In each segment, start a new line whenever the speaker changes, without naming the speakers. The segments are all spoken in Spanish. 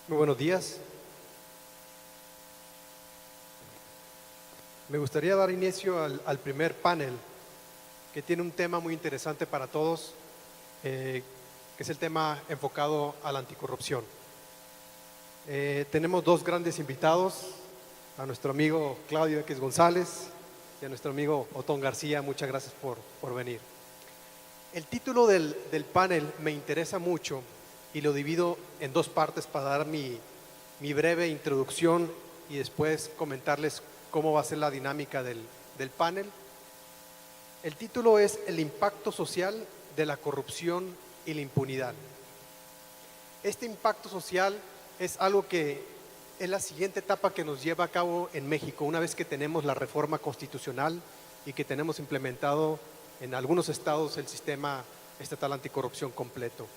Muy buenos días. Me gustaría dar inicio al primer panel, que tiene un tema muy interesante para todos, que es el tema enfocado a la anticorrupción. Tenemos dos grandes invitados, a nuestro amigo Claudio X González y a nuestro amigo Otón García. Muchas gracias por venir. El título del panel me interesa mucho y lo divido en dos partes para dar mi breve introducción y después comentarles cómo va a ser la dinámica del panel. El título es El impacto social de la corrupción y la impunidad. Este impacto social es algo que es la siguiente etapa que nos lleva a cabo en México, una vez que tenemos la reforma constitucional y que tenemos implementado en algunos estados el sistema estatal anticorrupción completo.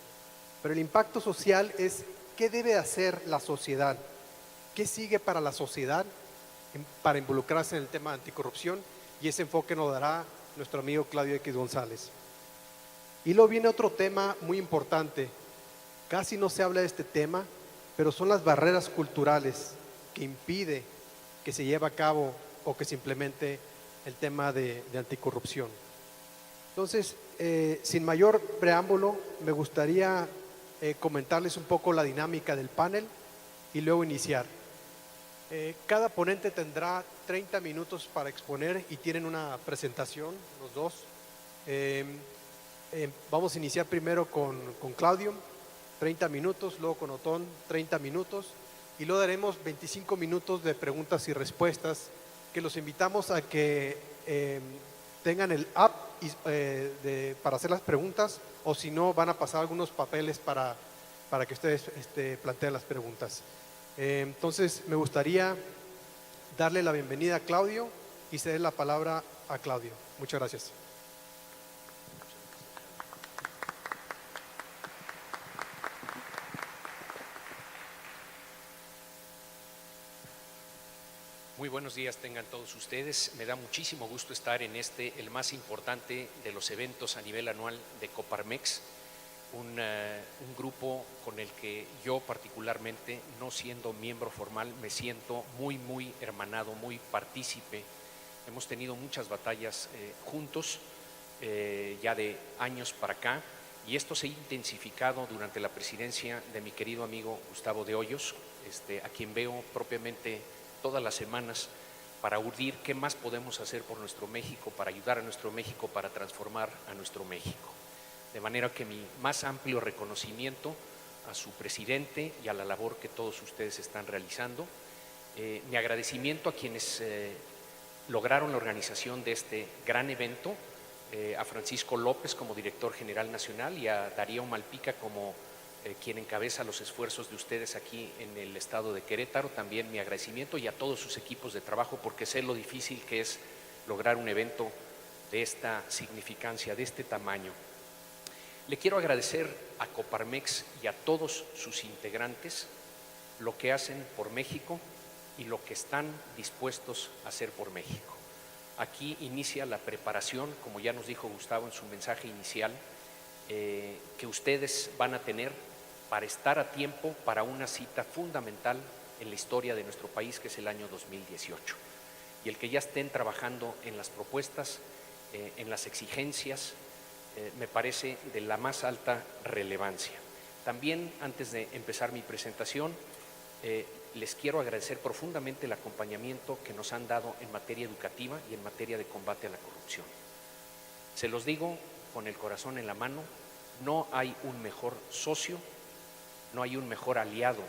Pero el impacto social es qué debe hacer la sociedad, qué sigue para la sociedad para involucrarse en el tema de anticorrupción, y ese enfoque nos dará nuestro amigo Claudio X González. Y luego viene otro tema muy importante, casi no se habla de este tema, pero son las barreras culturales que impide que se lleve a cabo o que se implemente el tema de anticorrupción. Entonces, sin mayor preámbulo, me gustaría comentarles un poco la dinámica del panel y luego iniciar. Cada ponente tendrá 30 minutos para exponer y tienen una presentación, los dos. Vamos a iniciar primero con Claudio, 30 minutos, luego con Otón, 30 minutos, y luego daremos 25 minutos de preguntas y respuestas, que los invitamos a que tengan el app para hacer las preguntas, o si no, van a pasar algunos papeles para que ustedes planteen las preguntas. Entonces, me gustaría darle la bienvenida a Claudio y ceder la palabra a Claudio. Muchas gracias.
Muy buenos días tengan todos ustedes. Me da muchísimo gusto estar en el más importante de los eventos a nivel anual de Coparmex, un grupo con el que yo particularmente, no siendo miembro formal, me siento muy hermanado, muy partícipe. Hemos tenido muchas batallas juntos ya de años para acá, y esto se ha intensificado durante la presidencia de mi querido amigo Gustavo de Hoyos, a quien veo propiamente todas las semanas para urdir qué más podemos hacer por nuestro México, para ayudar a nuestro México, para transformar a nuestro México. De manera que mi más amplio reconocimiento a su presidente y a la labor que todos ustedes están realizando. Mi agradecimiento a quienes lograron la organización de este gran evento, a Francisco López como director general nacional y a Darío Malpica como quien encabeza los esfuerzos de ustedes aquí en el estado de Querétaro. También mi agradecimiento, y a todos sus equipos de trabajo, porque sé lo difícil que es lograr un evento de esta significancia, de este tamaño. Le quiero agradecer a Coparmex y a todos sus integrantes lo que hacen por México y lo que están dispuestos a hacer por México. Aquí inicia la preparación, como ya nos dijo Gustavo en su mensaje inicial, que ustedes van a tener para estar a tiempo para una cita fundamental en la historia de nuestro país, que es el año 2018. Y el que ya estén trabajando en las propuestas, en las exigencias, me parece de la más alta relevancia. También, antes de empezar mi presentación, les quiero agradecer profundamente el acompañamiento que nos han dado en materia educativa y en materia de combate a la corrupción. Se los digo con el corazón en la mano, no hay un mejor socio, no hay un mejor aliado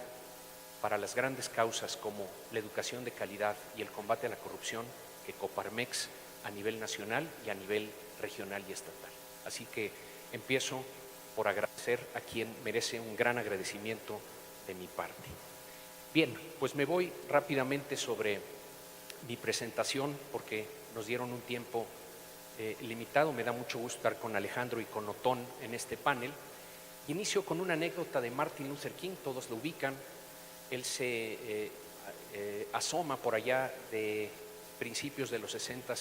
para las grandes causas como la educación de calidad y el combate a la corrupción que Coparmex a nivel nacional y a nivel regional y estatal. Así que empiezo por agradecer a quien merece un gran agradecimiento de mi parte. Bien, pues me voy rápidamente sobre mi presentación porque nos dieron un tiempo limitado. Me da mucho gusto estar con Alejandro y con Otón en este panel. Inicio con una anécdota de Martin Luther King, todos lo ubican. Él se asoma por allá de principios de los 60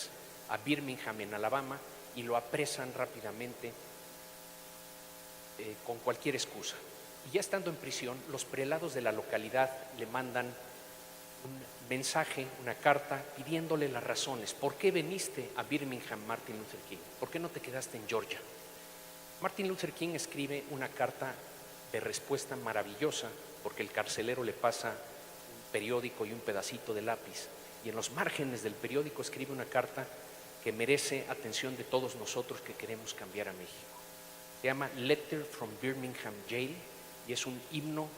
a Birmingham, en Alabama, y lo apresan rápidamente con cualquier excusa. Y ya estando en prisión, los prelados de la localidad le mandan un mensaje, una carta, pidiéndole las razones. ¿Por qué viniste a Birmingham, Martin Luther King? ¿Por qué no te quedaste en Georgia? Martin Luther King escribe una carta de respuesta maravillosa, porque el carcelero le pasa un periódico y un pedacito de lápiz, y en los márgenes del periódico escribe una carta que merece atención de todos nosotros que queremos cambiar a México. Se llama Letter from Birmingham Jail y es un himno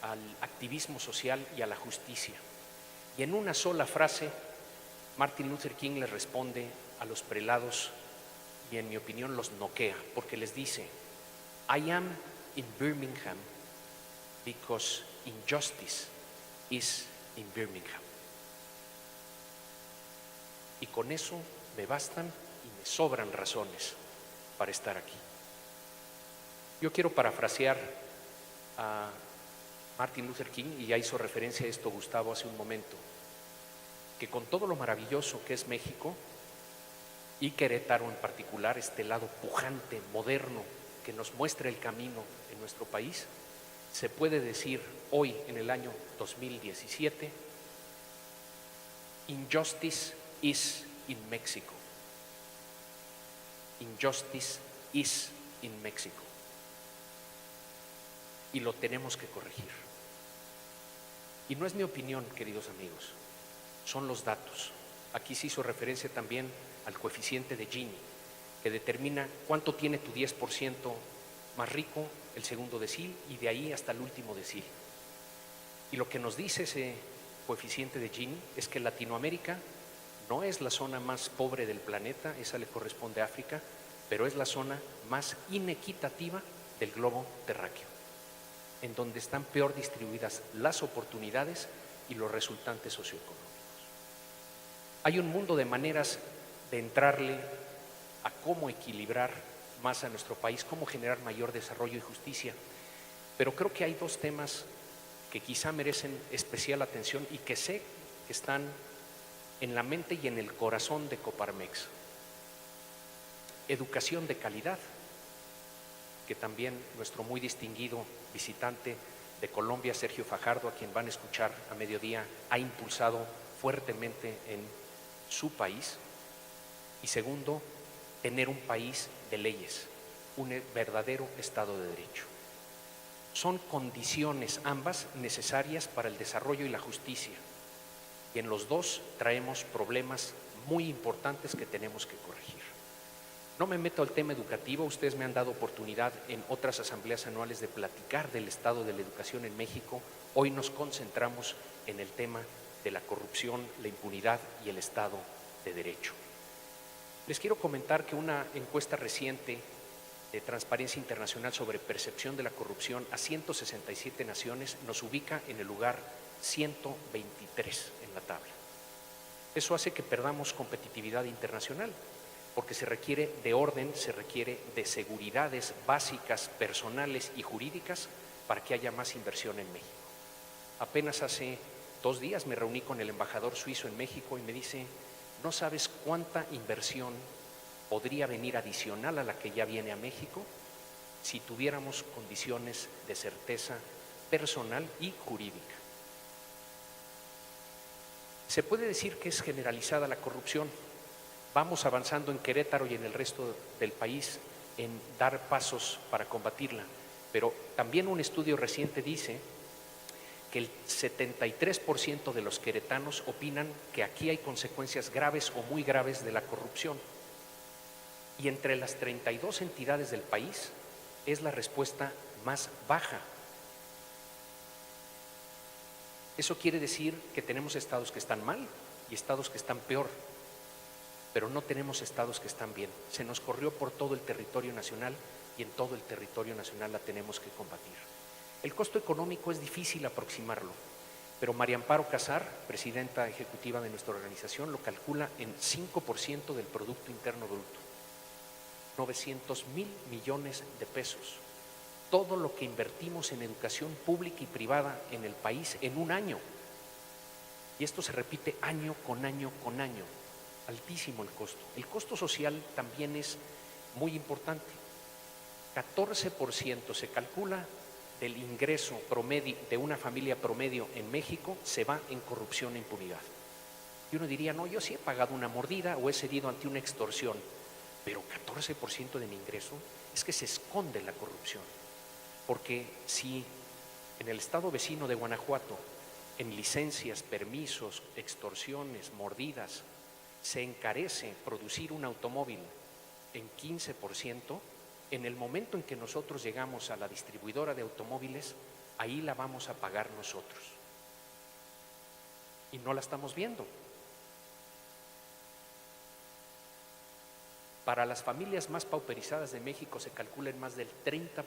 al activismo social y a la justicia. Y en una sola frase, Martin Luther King le responde a los prelados y en mi opinión los noquea, porque les dice: I am in Birmingham because injustice is in Birmingham. Y con eso me bastan y me sobran razones para estar aquí. Yo quiero parafrasear a Martin Luther King, y ya hizo referencia a esto Gustavo hace un momento, que con todo lo maravilloso que es México y Querétaro en particular, este lado pujante, moderno, que nos muestra el camino en nuestro país, se puede decir hoy en el año 2017, injustice is in Mexico. Injustice is in Mexico. Y lo tenemos que corregir. Y no es mi opinión, queridos amigos, son los datos. Aquí se hizo referencia también al coeficiente de Gini, que determina cuánto tiene tu 10% más rico, el segundo decil, y de ahí hasta el último decil. Y lo que nos dice ese coeficiente de Gini es que Latinoamérica no es la zona más pobre del planeta, esa le corresponde a África, pero es la zona más inequitativa del globo terráqueo, en donde están peor distribuidas las oportunidades y los resultantes socioeconómicos. Hay un mundo de maneras de entrarle a cómo equilibrar más a nuestro país, cómo generar mayor desarrollo y justicia, pero creo que hay dos temas que quizá merecen especial atención y que sé que están en la mente y en el corazón de Coparmex. Educación de calidad, que también nuestro muy distinguido visitante de Colombia, Sergio Fajardo, a quien van a escuchar a mediodía, ha impulsado fuertemente en su país. Y segundo, tener un país de leyes, un verdadero Estado de Derecho. Son condiciones ambas necesarias para el desarrollo y la justicia. Y en los dos traemos problemas muy importantes que tenemos que corregir. No me meto al tema educativo, ustedes me han dado oportunidad en otras asambleas anuales de platicar del estado de la educación en México. Hoy nos concentramos en el tema de la corrupción, la impunidad y el Estado de Derecho. Les quiero comentar que una encuesta reciente de Transparencia Internacional sobre percepción de la corrupción a 167 naciones nos ubica en el lugar 123 en la tabla. Eso hace que perdamos competitividad internacional, porque se requiere de orden, se requiere de seguridades básicas, personales y jurídicas para que haya más inversión en México. Apenas hace 2 días me reuní con el embajador suizo en México y me dice: no sabes cuánta inversión podría venir adicional a la que ya viene a México si tuviéramos condiciones de certeza personal y jurídica. Se puede decir que es generalizada la corrupción. Vamos avanzando en Querétaro y en el resto del país en dar pasos para combatirla, pero también un estudio reciente dice que el 73% de los queretanos opinan que aquí hay consecuencias graves o muy graves de la corrupción. Y entre las 32 entidades del país es la respuesta más baja. Eso quiere decir que tenemos estados que están mal y estados que están peor, pero no tenemos estados que están bien. Se nos corrió por todo el territorio nacional y en todo el territorio nacional la tenemos que combatir. El costo económico es difícil aproximarlo, pero María Amparo Casar, presidenta ejecutiva de nuestra organización, lo calcula en 5% del Producto Interno Bruto, 900,000 millones de pesos. Todo lo que invertimos en educación pública y privada en el país en un año. Y esto se repite año con año con año. Altísimo el costo. El costo social también es muy importante. 14% se calcula del ingreso promedio de una familia promedio en México se va en corrupción e impunidad. Y uno diría, no, yo sí he pagado una mordida o he cedido ante una extorsión, pero 14% de mi ingreso, es que se esconde la corrupción. Porque si en el estado vecino de Guanajuato, en licencias, permisos, extorsiones, mordidas, se encarece producir un automóvil en 15%, en el momento en que nosotros llegamos a la distribuidora de automóviles, ahí la vamos a pagar nosotros. Y no la estamos viendo. Para las familias más pauperizadas de México se calcula en más del 30%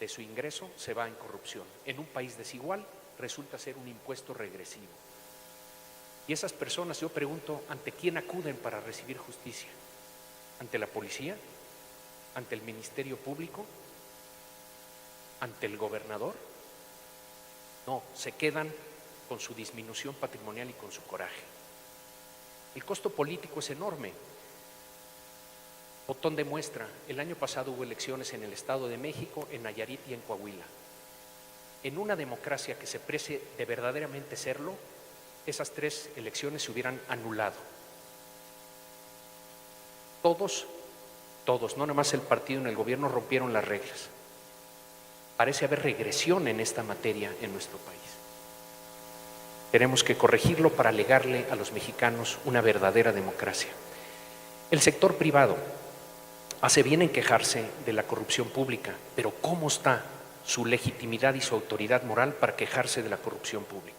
de su ingreso se va en corrupción. En un país desigual resulta ser un impuesto regresivo. Y esas personas, yo pregunto, ¿ante quién acuden para recibir justicia? ¿Ante la policía? ¿Ante el Ministerio Público? ¿Ante el gobernador? No, se quedan con su disminución patrimonial y con su coraje. El costo político es enorme. Botón de muestra, el año pasado hubo elecciones en el Estado de México, en Nayarit y en Coahuila. En una democracia que se precie de verdaderamente serlo, esas 3 elecciones se hubieran anulado. Todos, no nada más el partido en el gobierno, rompieron las reglas. Parece haber regresión en esta materia en nuestro país. Tenemos que corregirlo para legarle a los mexicanos una verdadera democracia. El sector privado hace bien en quejarse de la corrupción pública, pero ¿cómo está su legitimidad y su autoridad moral para quejarse de la corrupción pública?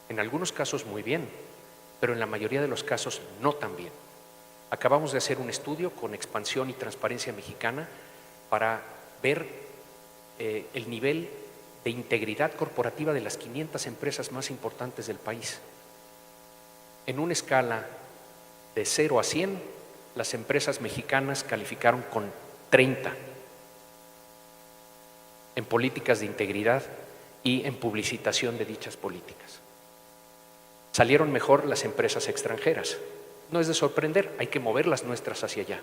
En algunos casos muy bien, pero en la mayoría de los casos no tan bien. Acabamos de hacer un estudio con Expansión y Transparencia Mexicana para ver el nivel de integridad corporativa de las 500 empresas más importantes del país. En una escala de 0 a 100, las empresas mexicanas calificaron con 30 en políticas de integridad y en publicitación de dichas políticas. Salieron mejor las empresas extranjeras. No es de sorprender, hay que mover las nuestras hacia allá.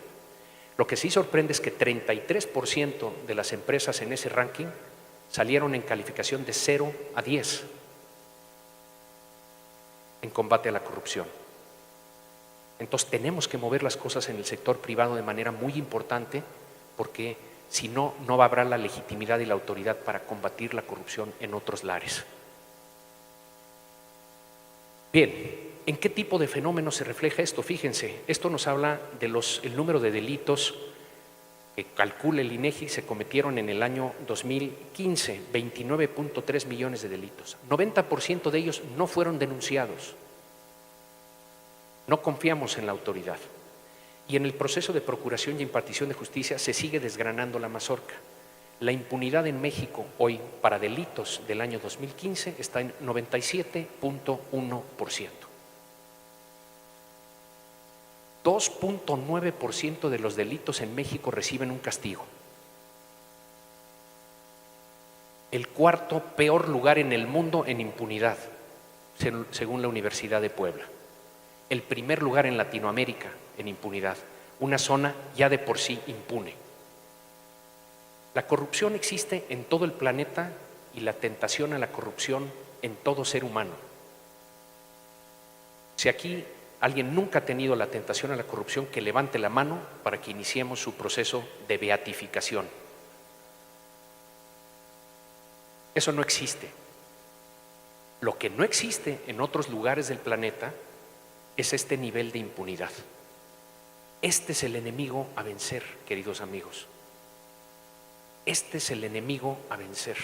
Lo que sí sorprende es que 33% de las empresas en ese ranking salieron en calificación de 0 a 10 en combate a la corrupción. Entonces tenemos que mover las cosas en el sector privado de manera muy importante, porque si no, no habrá la legitimidad y la autoridad para combatir la corrupción en otros lares. Bien, ¿en qué tipo de fenómenos se refleja esto? Fíjense, esto nos habla de el número de delitos que calcula el INEGI se cometieron en el año 2015, 29.3 millones de delitos. 90% de ellos no fueron denunciados. No confiamos en la autoridad. Y en el proceso de procuración y impartición de justicia se sigue desgranando la mazorca. La impunidad en México hoy para delitos del año 2015 está en 97.1%. 2.9% de los delitos en México reciben un castigo. El 4º peor lugar en el mundo en impunidad, según la Universidad de Puebla. El 1er lugar en Latinoamérica en impunidad, una zona ya de por sí impune. La corrupción existe en todo el planeta y la tentación a la corrupción en todo ser humano. Si aquí alguien nunca ha tenido la tentación a la corrupción, que levante la mano para que iniciemos su proceso de beatificación. Eso no existe. Lo que no existe en otros lugares del planeta es este nivel de impunidad. Este es el enemigo a vencer, queridos amigos. Este es el enemigo a vencer.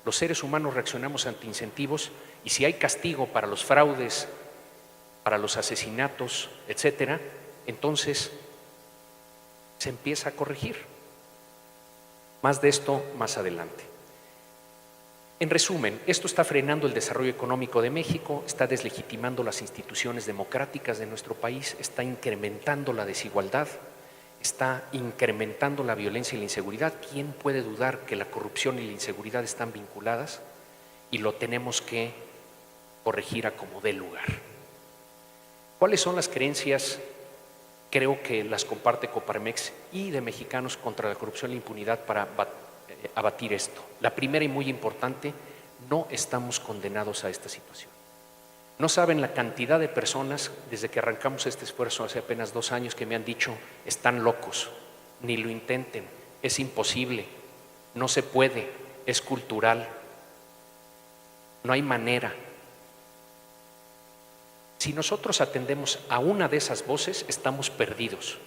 Los seres humanos reaccionamos ante incentivos, y si hay castigo para los fraudes, para los asesinatos, etcétera, entonces se empieza a corregir. Más de esto más adelante. En resumen, esto está frenando el desarrollo económico de México, está deslegitimando las instituciones democráticas de nuestro país, está incrementando la desigualdad, está incrementando la violencia y la inseguridad. ¿Quién puede dudar que la corrupción y la inseguridad están vinculadas? Y lo tenemos que corregir a como dé lugar. ¿Cuáles son las creencias? Creo que las comparte Coparmex y de Mexicanos contra la Corrupción y la Impunidad para abatir esto. La primera y muy importante, no estamos condenados a esta situación. No saben la cantidad de personas desde que arrancamos este esfuerzo hace apenas 2 años que me han dicho, están locos, ni lo intenten, es imposible, no se puede, es cultural, no hay manera. Si nosotros atendemos a una de esas voces, estamos perdidos,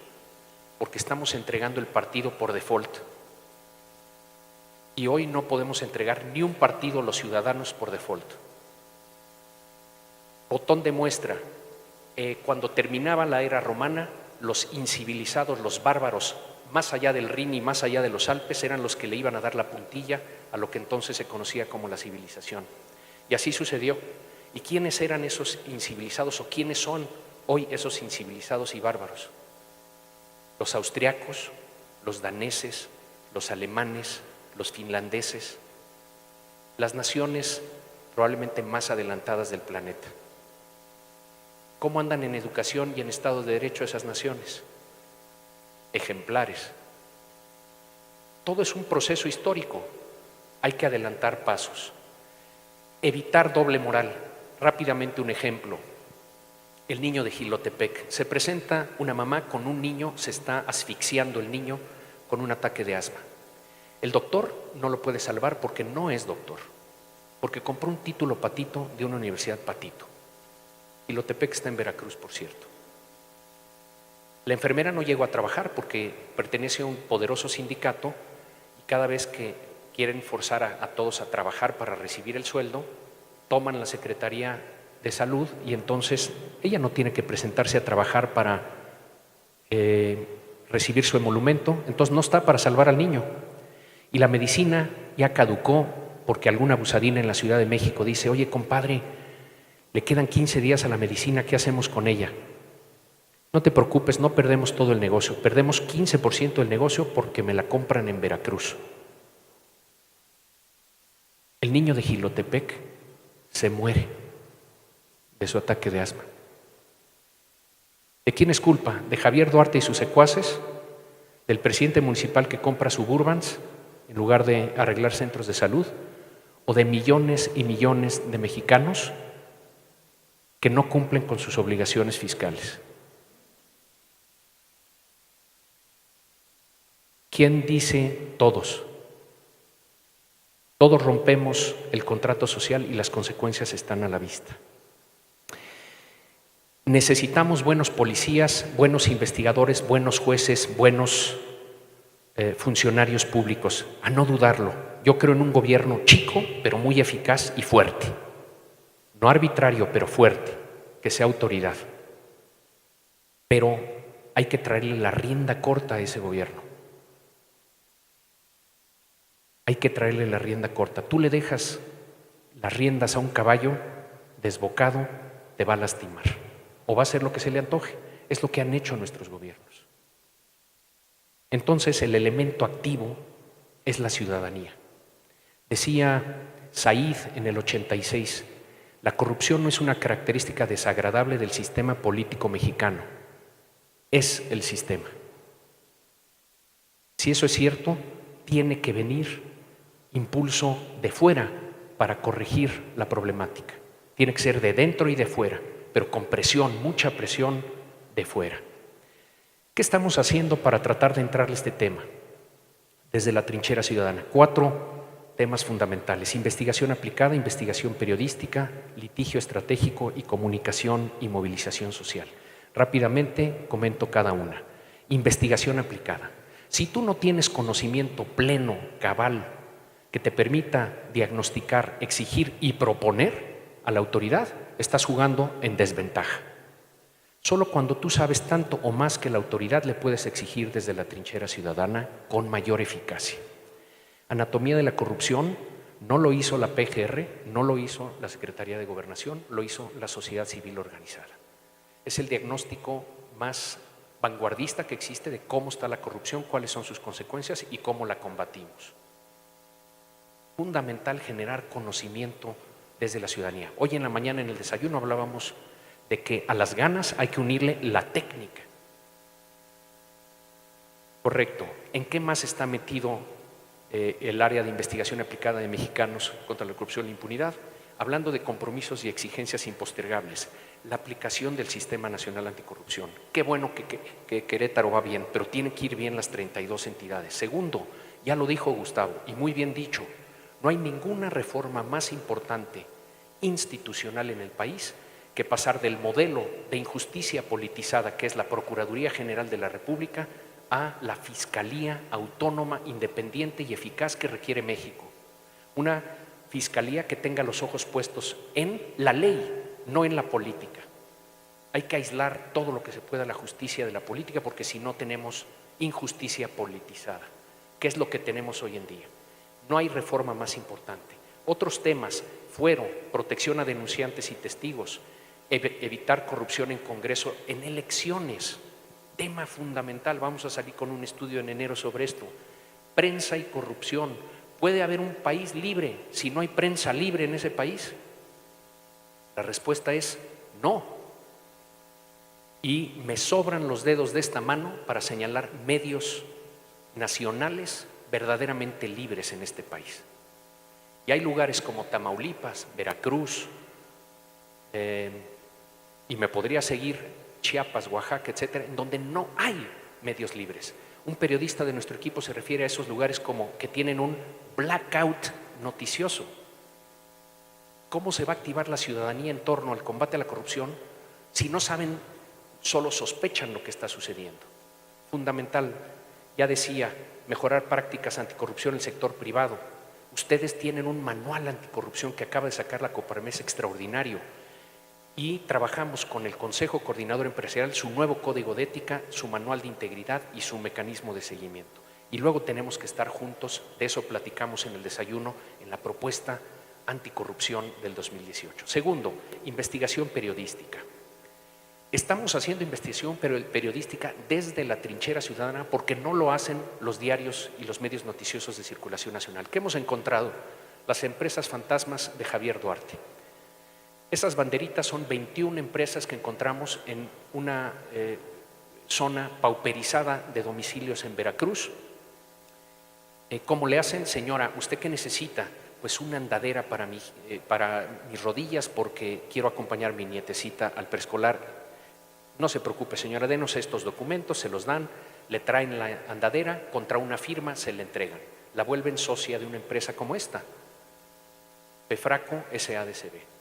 porque estamos entregando el partido por default. Y hoy no podemos entregar ni un partido a los ciudadanos por default. Botón de muestra, cuando terminaba la era romana, los incivilizados, los bárbaros, más allá del Rin y más allá de los Alpes, eran los que le iban a dar la puntilla a lo que entonces se conocía como la civilización. Y así sucedió. ¿Y quiénes eran esos incivilizados o quiénes son hoy esos incivilizados y bárbaros? Los austriacos, los daneses, los alemanes, los finlandeses, las naciones probablemente más adelantadas del planeta. ¿Cómo andan en educación y en Estado de Derecho esas naciones? Ejemplares. Todo es un proceso histórico. Hay que adelantar pasos. Evitar doble moral. Rápidamente un ejemplo. El niño de Jilotepec. Se presenta una mamá con un niño, se está asfixiando el niño con un ataque de asma. El doctor no lo puede salvar porque no es doctor, porque compró un título patito de una universidad patito. Jilotepec está en Veracruz, por cierto. La enfermera no llegó a trabajar porque pertenece a un poderoso sindicato y cada vez que quieren forzar a todos a trabajar para recibir el sueldo, toman la Secretaría de Salud y entonces ella no tiene que presentarse a trabajar para recibir su emolumento, entonces no está para salvar al niño. Y la medicina ya caducó porque alguna abusadina en la Ciudad de México dice, oye compadre, le quedan 15 días a la medicina, ¿qué hacemos con ella? No te preocupes, no perdemos todo el negocio, perdemos 15% del negocio porque me la compran en Veracruz. El niño de Jilotepec se muere de su ataque de asma. ¿De quién es culpa? ¿De Javier Duarte y sus secuaces? ¿Del presidente municipal que compra Suburbans en lugar de arreglar centros de salud? ¿O de millones y millones de mexicanos que no cumplen con sus obligaciones fiscales? ¿Quién dice todos? Todos rompemos el contrato social y las consecuencias están a la vista. Necesitamos buenos policías, buenos investigadores, buenos jueces, buenos funcionarios públicos, a no dudarlo. Yo creo en un gobierno chico, pero muy eficaz y fuerte. No arbitrario, pero fuerte, que sea autoridad. Pero hay que traerle la rienda corta a ese gobierno. Hay que traerle la rienda corta. Tú le dejas las riendas a un caballo desbocado, te va a lastimar. O va a hacer lo que se le antoje. Es lo que han hecho nuestros gobiernos. Entonces el elemento activo es la ciudadanía. Decía Said en el 86, la corrupción no es una característica desagradable del sistema político mexicano, es el sistema. Si eso es cierto, tiene que venir impulso de fuera para corregir la problemática. Tiene que ser de dentro y de fuera, pero con presión, mucha presión de fuera. ¿Qué estamos haciendo para tratar de entrarle a este tema? Desde la trinchera ciudadana. 4 temas fundamentales: investigación aplicada, investigación periodística, litigio estratégico y comunicación y movilización social. Rápidamente comento cada una. Investigación aplicada. Si tú no tienes conocimiento pleno, cabal, que te permita diagnosticar, exigir y proponer a la autoridad, estás jugando en desventaja. Solo cuando tú sabes tanto o más que la autoridad le puedes exigir desde la trinchera ciudadana con mayor eficacia. Anatomía de la corrupción no lo hizo la PGR, no lo hizo la Secretaría de Gobernación, lo hizo la sociedad civil organizada. Es el diagnóstico más vanguardista que existe de cómo está la corrupción, cuáles son sus consecuencias y cómo la combatimos. Fundamental generar conocimiento desde la ciudadanía. Hoy en la mañana en el desayuno hablábamos de que a las ganas hay que unirle la técnica. Correcto. ¿En qué más está metido el área de investigación aplicada de Mexicanos contra la Corrupción y la Impunidad, hablando de compromisos y exigencias impostergables, la aplicación del Sistema Nacional Anticorrupción. Qué bueno que Querétaro va bien, pero tiene que ir bien las 32 entidades. Segundo, ya lo dijo Gustavo, y muy bien dicho, no hay ninguna reforma más importante institucional en el país que pasar del modelo de injusticia politizada que es la Procuraduría General de la República a la Fiscalía autónoma, independiente y eficaz que requiere México. Una fiscalía que tenga los ojos puestos en la ley, no en la política. Hay que aislar todo lo que se pueda la justicia de la política porque si no tenemos injusticia politizada, que es lo que tenemos hoy en día. No hay reforma más importante. Otros temas fueron protección a denunciantes y testigos, evitar corrupción en Congreso, en elecciones, tema fundamental. Vamos a salir con un estudio en enero sobre esto. Prensa y corrupción. ¿Puede haber un país libre si no hay prensa libre en ese país? La respuesta es no. Y me sobran los dedos de esta mano para señalar medios nacionales verdaderamente libres en este país. Y hay lugares como Tamaulipas, Veracruz, y me podría seguir Chiapas, Oaxaca, etcétera, en donde no hay medios libres. Un periodista de nuestro equipo se refiere a esos lugares como que tienen un blackout noticioso. ¿Cómo se va a activar la ciudadanía en torno al combate a la corrupción si no saben, solo sospechan lo que está sucediendo? Fundamental, ya decía, mejorar prácticas anticorrupción en el sector privado. Ustedes tienen un manual anticorrupción que acaba de sacar la Coparmex extraordinario y trabajamos con el Consejo Coordinador Empresarial su nuevo código de ética, su manual de integridad y su mecanismo de seguimiento. Y luego tenemos que estar juntos, de eso platicamos en el desayuno, en la propuesta anticorrupción del 2018. Segundo, investigación periodística. Estamos haciendo investigación periodística desde la trinchera ciudadana porque no lo hacen los diarios y los medios noticiosos de circulación nacional. ¿Qué hemos encontrado? Las empresas fantasmas de Javier Duarte. Esas banderitas son 21 empresas que encontramos en una zona pauperizada de domicilios en Veracruz. ¿Cómo le hacen? Señora, ¿usted qué necesita? Pues una andadera para mis rodillas porque quiero acompañar a mi nietecita al preescolar. No se preocupe, señora, denos estos documentos, se los dan, le traen la andadera, contra una firma se le entregan. La vuelven socia de una empresa como esta, Pefraco SADCB.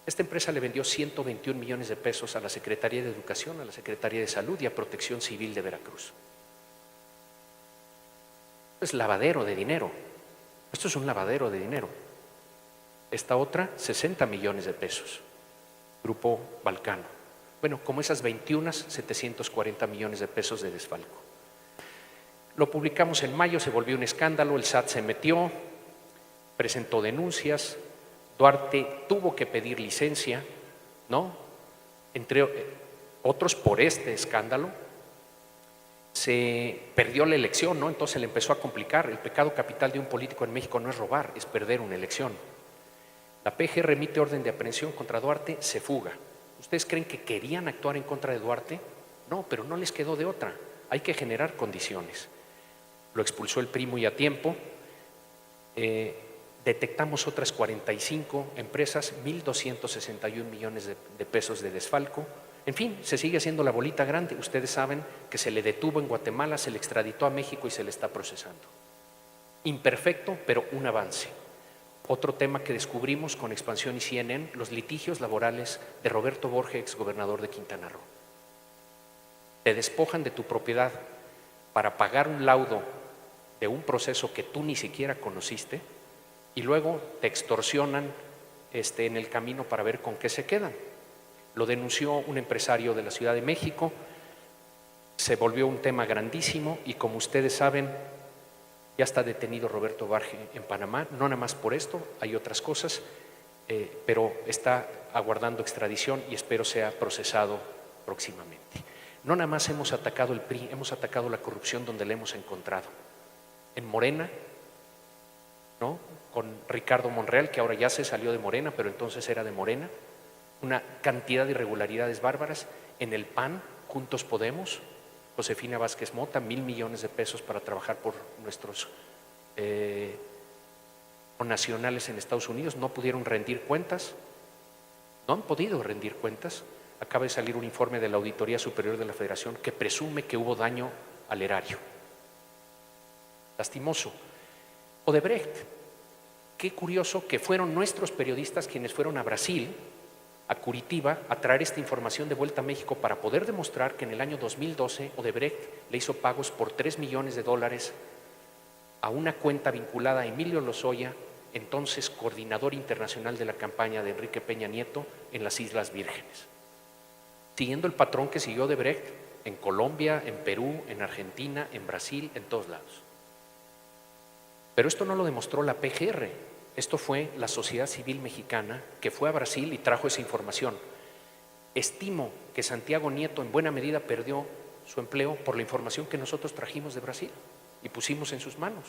Esta empresa le vendió 121 millones de pesos a la Secretaría de Educación, a la Secretaría de Salud y a Protección Civil de Veracruz. Es lavadero de dinero. Esto es un lavadero de dinero. Esta otra, 60 millones de pesos. Grupo Balcano. Bueno, como esas 21, 740 millones de pesos de desfalco. Lo publicamos en mayo, se volvió un escándalo, el SAT se metió, presentó denuncias, Duarte tuvo que pedir licencia, ¿no? Entre otros por este escándalo. Se perdió la elección, ¿no? Entonces se le empezó a complicar. El pecado capital de un político en México no es robar, es perder una elección. La PGR emite orden de aprehensión contra Duarte, se fuga. ¿Ustedes creen que querían actuar en contra de Duarte? No, pero no les quedó de otra. Hay que generar condiciones. Lo expulsó el primo y a tiempo. Detectamos otras 45 empresas, 1.261 millones de pesos de desfalco. En fin, se sigue haciendo la bolita grande. Ustedes saben que se le detuvo en Guatemala, se le extraditó a México y se le está procesando. Imperfecto, pero un avance. Otro tema que descubrimos con Expansión y CNN, los litigios laborales de Roberto Borges, exgobernador de Quintana Roo. Te despojan de tu propiedad para pagar un laudo de un proceso que tú ni siquiera conociste y luego te extorsionan en el camino para ver con qué se quedan. Lo denunció un empresario de la Ciudad de México, se volvió un tema grandísimo y como ustedes saben, ya está detenido Roberto Borges en Panamá, no nada más por esto, hay otras cosas, pero está aguardando extradición y espero sea procesado próximamente. No nada más hemos atacado el PRI, hemos atacado la corrupción donde la hemos encontrado. En Morena, ¿no? Con Ricardo Monreal, que ahora ya se salió de Morena, pero entonces era de Morena, una cantidad de irregularidades bárbaras. En el PAN, Juntos Podemos, Josefina Vázquez Mota, 1,000 millones de pesos para trabajar por nuestros o nacionales en Estados Unidos no pudieron rendir cuentas, no han podido rendir cuentas. Acaba de salir un informe de la Auditoría Superior de la Federación que presume que hubo daño al erario. Lastimoso. Odebrecht, qué curioso que fueron nuestros periodistas quienes fueron a Brasil, a Curitiba, a traer esta información de vuelta a México para poder demostrar que en el año 2012 Odebrecht le hizo pagos por $3 millones a una cuenta vinculada a Emilio Lozoya, entonces coordinador internacional de la campaña de Enrique Peña Nieto en las Islas Vírgenes, siguiendo el patrón que siguió Odebrecht en Colombia, en Perú, en Argentina, en Brasil, en todos lados. Pero esto no lo demostró la PGR, esto fue la sociedad civil mexicana que fue a Brasil y trajo esa información. Estimo que Santiago Nieto en buena medida perdió su empleo por la información que nosotros trajimos de Brasil y pusimos en sus manos.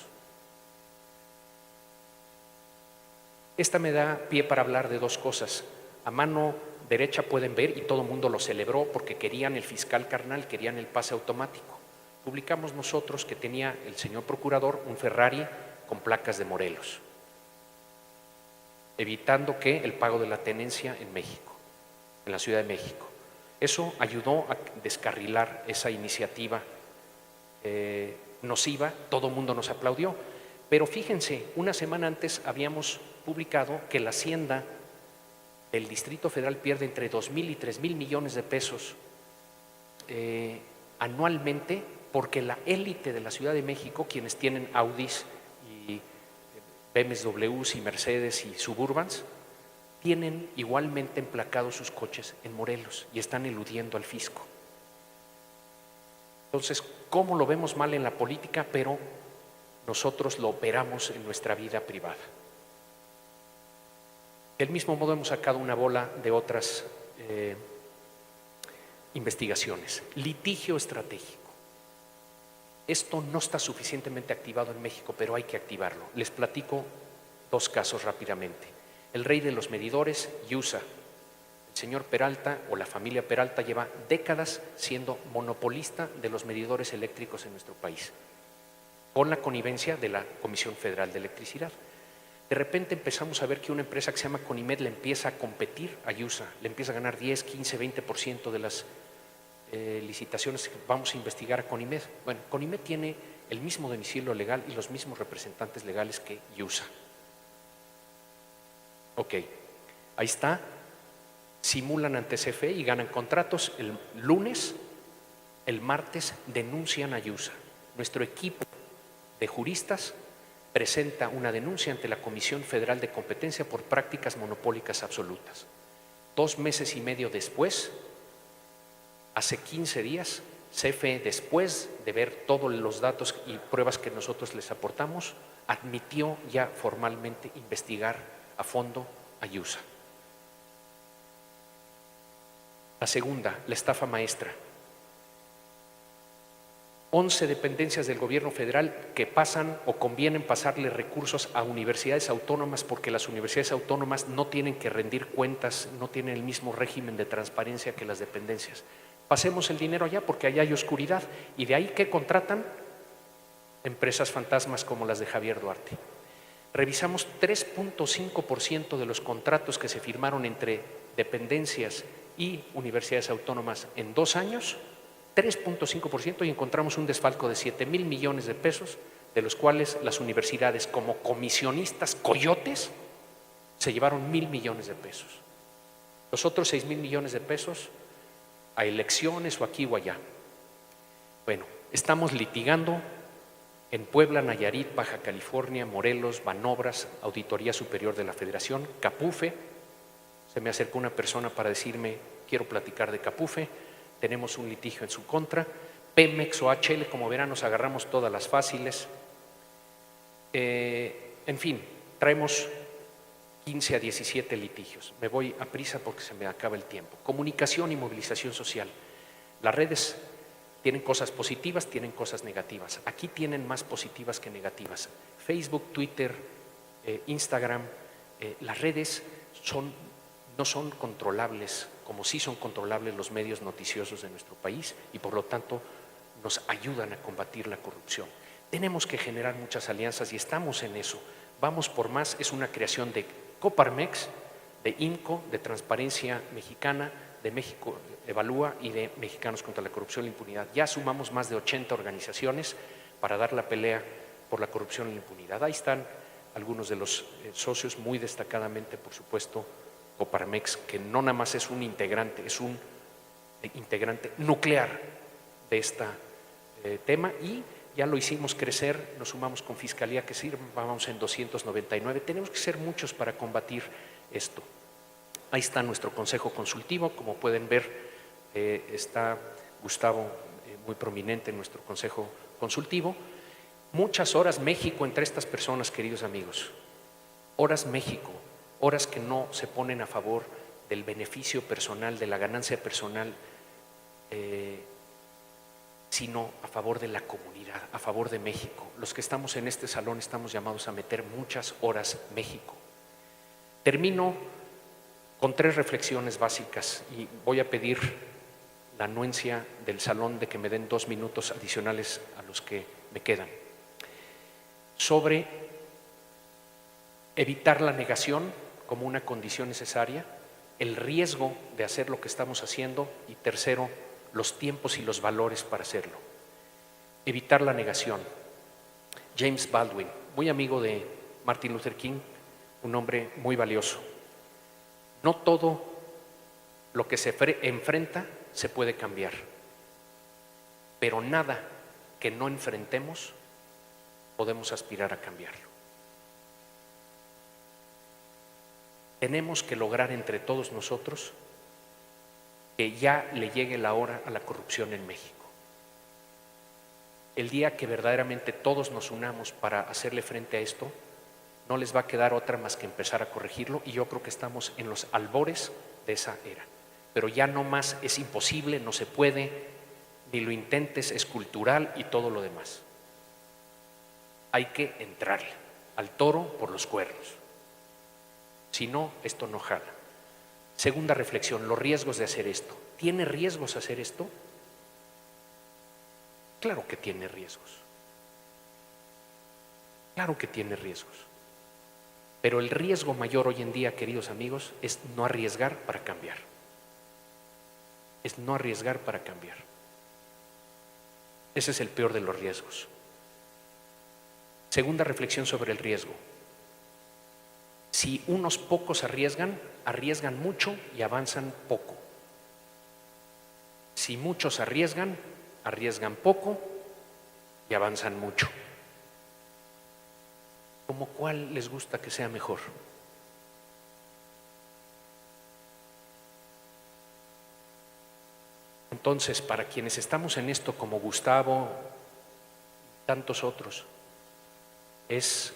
Esta me da pie para hablar de dos cosas. A mano derecha pueden ver, y todo el mundo lo celebró porque querían el fiscal carnal, querían el pase automático. Publicamos nosotros que tenía el señor procurador un Ferrari con placas de Morelos, evitando que el pago de la tenencia en México, en la Ciudad de México. Eso ayudó a descarrilar esa iniciativa nociva, todo el mundo nos aplaudió. Pero fíjense, una semana antes habíamos publicado que la Hacienda del Distrito Federal pierde entre 2,000 y 3,000 millones de pesos anualmente porque la élite de la Ciudad de México, quienes tienen Audis y BMWs y Mercedes y Suburbans, tienen igualmente emplacados sus coches en Morelos y están eludiendo al fisco. Entonces, ¿cómo lo vemos mal en la política, pero nosotros lo operamos en nuestra vida privada? Del mismo modo hemos sacado una bola de otras investigaciones. Litigio estratégico. Esto no está suficientemente activado en México, pero hay que activarlo. Les platico dos casos rápidamente. El rey de los medidores, Yusa. El señor Peralta o la familia Peralta lleva décadas siendo monopolista de los medidores eléctricos en nuestro país, con la connivencia de la Comisión Federal de Electricidad. De repente empezamos a ver que una empresa que se llama Conimed le empieza a competir a Yusa, le empieza a ganar 10, 15, 20% de las licitaciones que vamos a investigar a Conimed. Bueno, Conimed tiene el mismo domicilio legal y los mismos representantes legales que Yusa. Ok, ahí está, simulan ante CFE y ganan contratos. El lunes, el martes denuncian a Yusa. Nuestro equipo de juristas presenta una denuncia ante la Comisión Federal de Competencia por prácticas monopólicas absolutas. 2 meses y medio después, hace 15 días, CFE, después de ver todos los datos y pruebas que nosotros les aportamos, admitió ya formalmente investigar a fondo a Yusa. La segunda, la estafa maestra. 11 dependencias del gobierno federal que pasan o convienen pasarle recursos a universidades autónomas porque las universidades autónomas no tienen que rendir cuentas, no tienen el mismo régimen de transparencia que las dependencias. Pasemos el dinero allá porque allá hay oscuridad, y de ahí que contratan empresas fantasmas como las de Javier Duarte. Revisamos 3.5% de los contratos que se firmaron entre dependencias y universidades autónomas en 2 años, 3.5%, y encontramos un desfalco de 7,000 millones de pesos, de los cuales las universidades, como comisionistas coyotes, se llevaron 1,000 millones de pesos. Los otros 6,000 millones de pesos a elecciones o aquí o allá. Bueno, estamos litigando en Puebla, Nayarit, Baja California, Morelos, Banobras, Auditoría Superior de la Federación, Capufe. Se me acercó una persona para decirme, quiero platicar de Capufe. Tenemos un litigio en su contra. Pemex o HL, como verán, nos agarramos todas las fáciles. En fin, traemos 15 a 17 litigios. Me voy a prisa porque se me acaba el tiempo. Comunicación y movilización social. Las redes tienen cosas positivas, tienen cosas negativas. Aquí tienen más positivas que negativas. Facebook, Twitter, Instagram, las redes no son controlables, como sí son controlables los medios noticiosos de nuestro país, y por lo tanto nos ayudan a combatir la corrupción. Tenemos que generar muchas alianzas y estamos en eso. Vamos por más, es una creación de Coparmex, de INCO, de Transparencia Mexicana, de México Evalúa y de Mexicanos contra la Corrupción y la Impunidad. Ya sumamos más de 80 organizaciones para dar la pelea por la corrupción y la impunidad. Ahí están algunos de los socios, muy destacadamente, por supuesto, Coparmex, que no nada más es un integrante, es un integrante nuclear de este tema, y ya lo hicimos crecer, nos sumamos con Fiscalía, que sí, vamos en 299. Tenemos que ser muchos para combatir esto. Ahí está nuestro consejo consultivo, como pueden ver, está Gustavo muy prominente en nuestro consejo consultivo. Muchas horas México entre estas personas, queridos amigos. Horas México, horas que no se ponen a favor del beneficio personal, de la ganancia personal, sino a favor de la comunidad, a favor de México. Los que estamos en este salón estamos llamados a meter muchas horas México. Termino con 3 reflexiones básicas y voy a pedir la anuencia del salón de que me den 2 minutos adicionales a los que me quedan. Sobre evitar la negación como una condición necesaria, el riesgo de hacer lo que estamos haciendo y tercero, los tiempos y los valores para hacerlo. Evitar la negación. James Baldwin, muy amigo de Martin Luther King, un hombre muy valioso. No todo lo que se enfrenta se puede cambiar, pero nada que no enfrentemos podemos aspirar a cambiarlo. Tenemos que lograr entre todos nosotros que ya le llegue la hora a la corrupción en México. El día que verdaderamente todos nos unamos para hacerle frente a esto, no les va a quedar otra más que empezar a corregirlo, y yo creo que estamos en los albores de esa era. Pero ya no más, es imposible, no se puede, ni lo intentes, es cultural y todo lo demás. Hay que entrarle al toro por los cuernos. Si no, esto no jala. Segunda reflexión, los riesgos de hacer esto. ¿Tiene riesgos hacer esto? Claro que tiene riesgos. Claro que tiene riesgos. Pero el riesgo mayor hoy en día, queridos amigos, es no arriesgar para cambiar. Es no arriesgar para cambiar. Ese es el peor de los riesgos. Segunda reflexión sobre el riesgo. Si unos pocos arriesgan, arriesgan mucho y avanzan poco. Si muchos arriesgan, arriesgan poco y avanzan mucho. ¿Cómo cuál les gusta que sea mejor? Entonces, para quienes estamos en esto, como Gustavo y tantos otros, es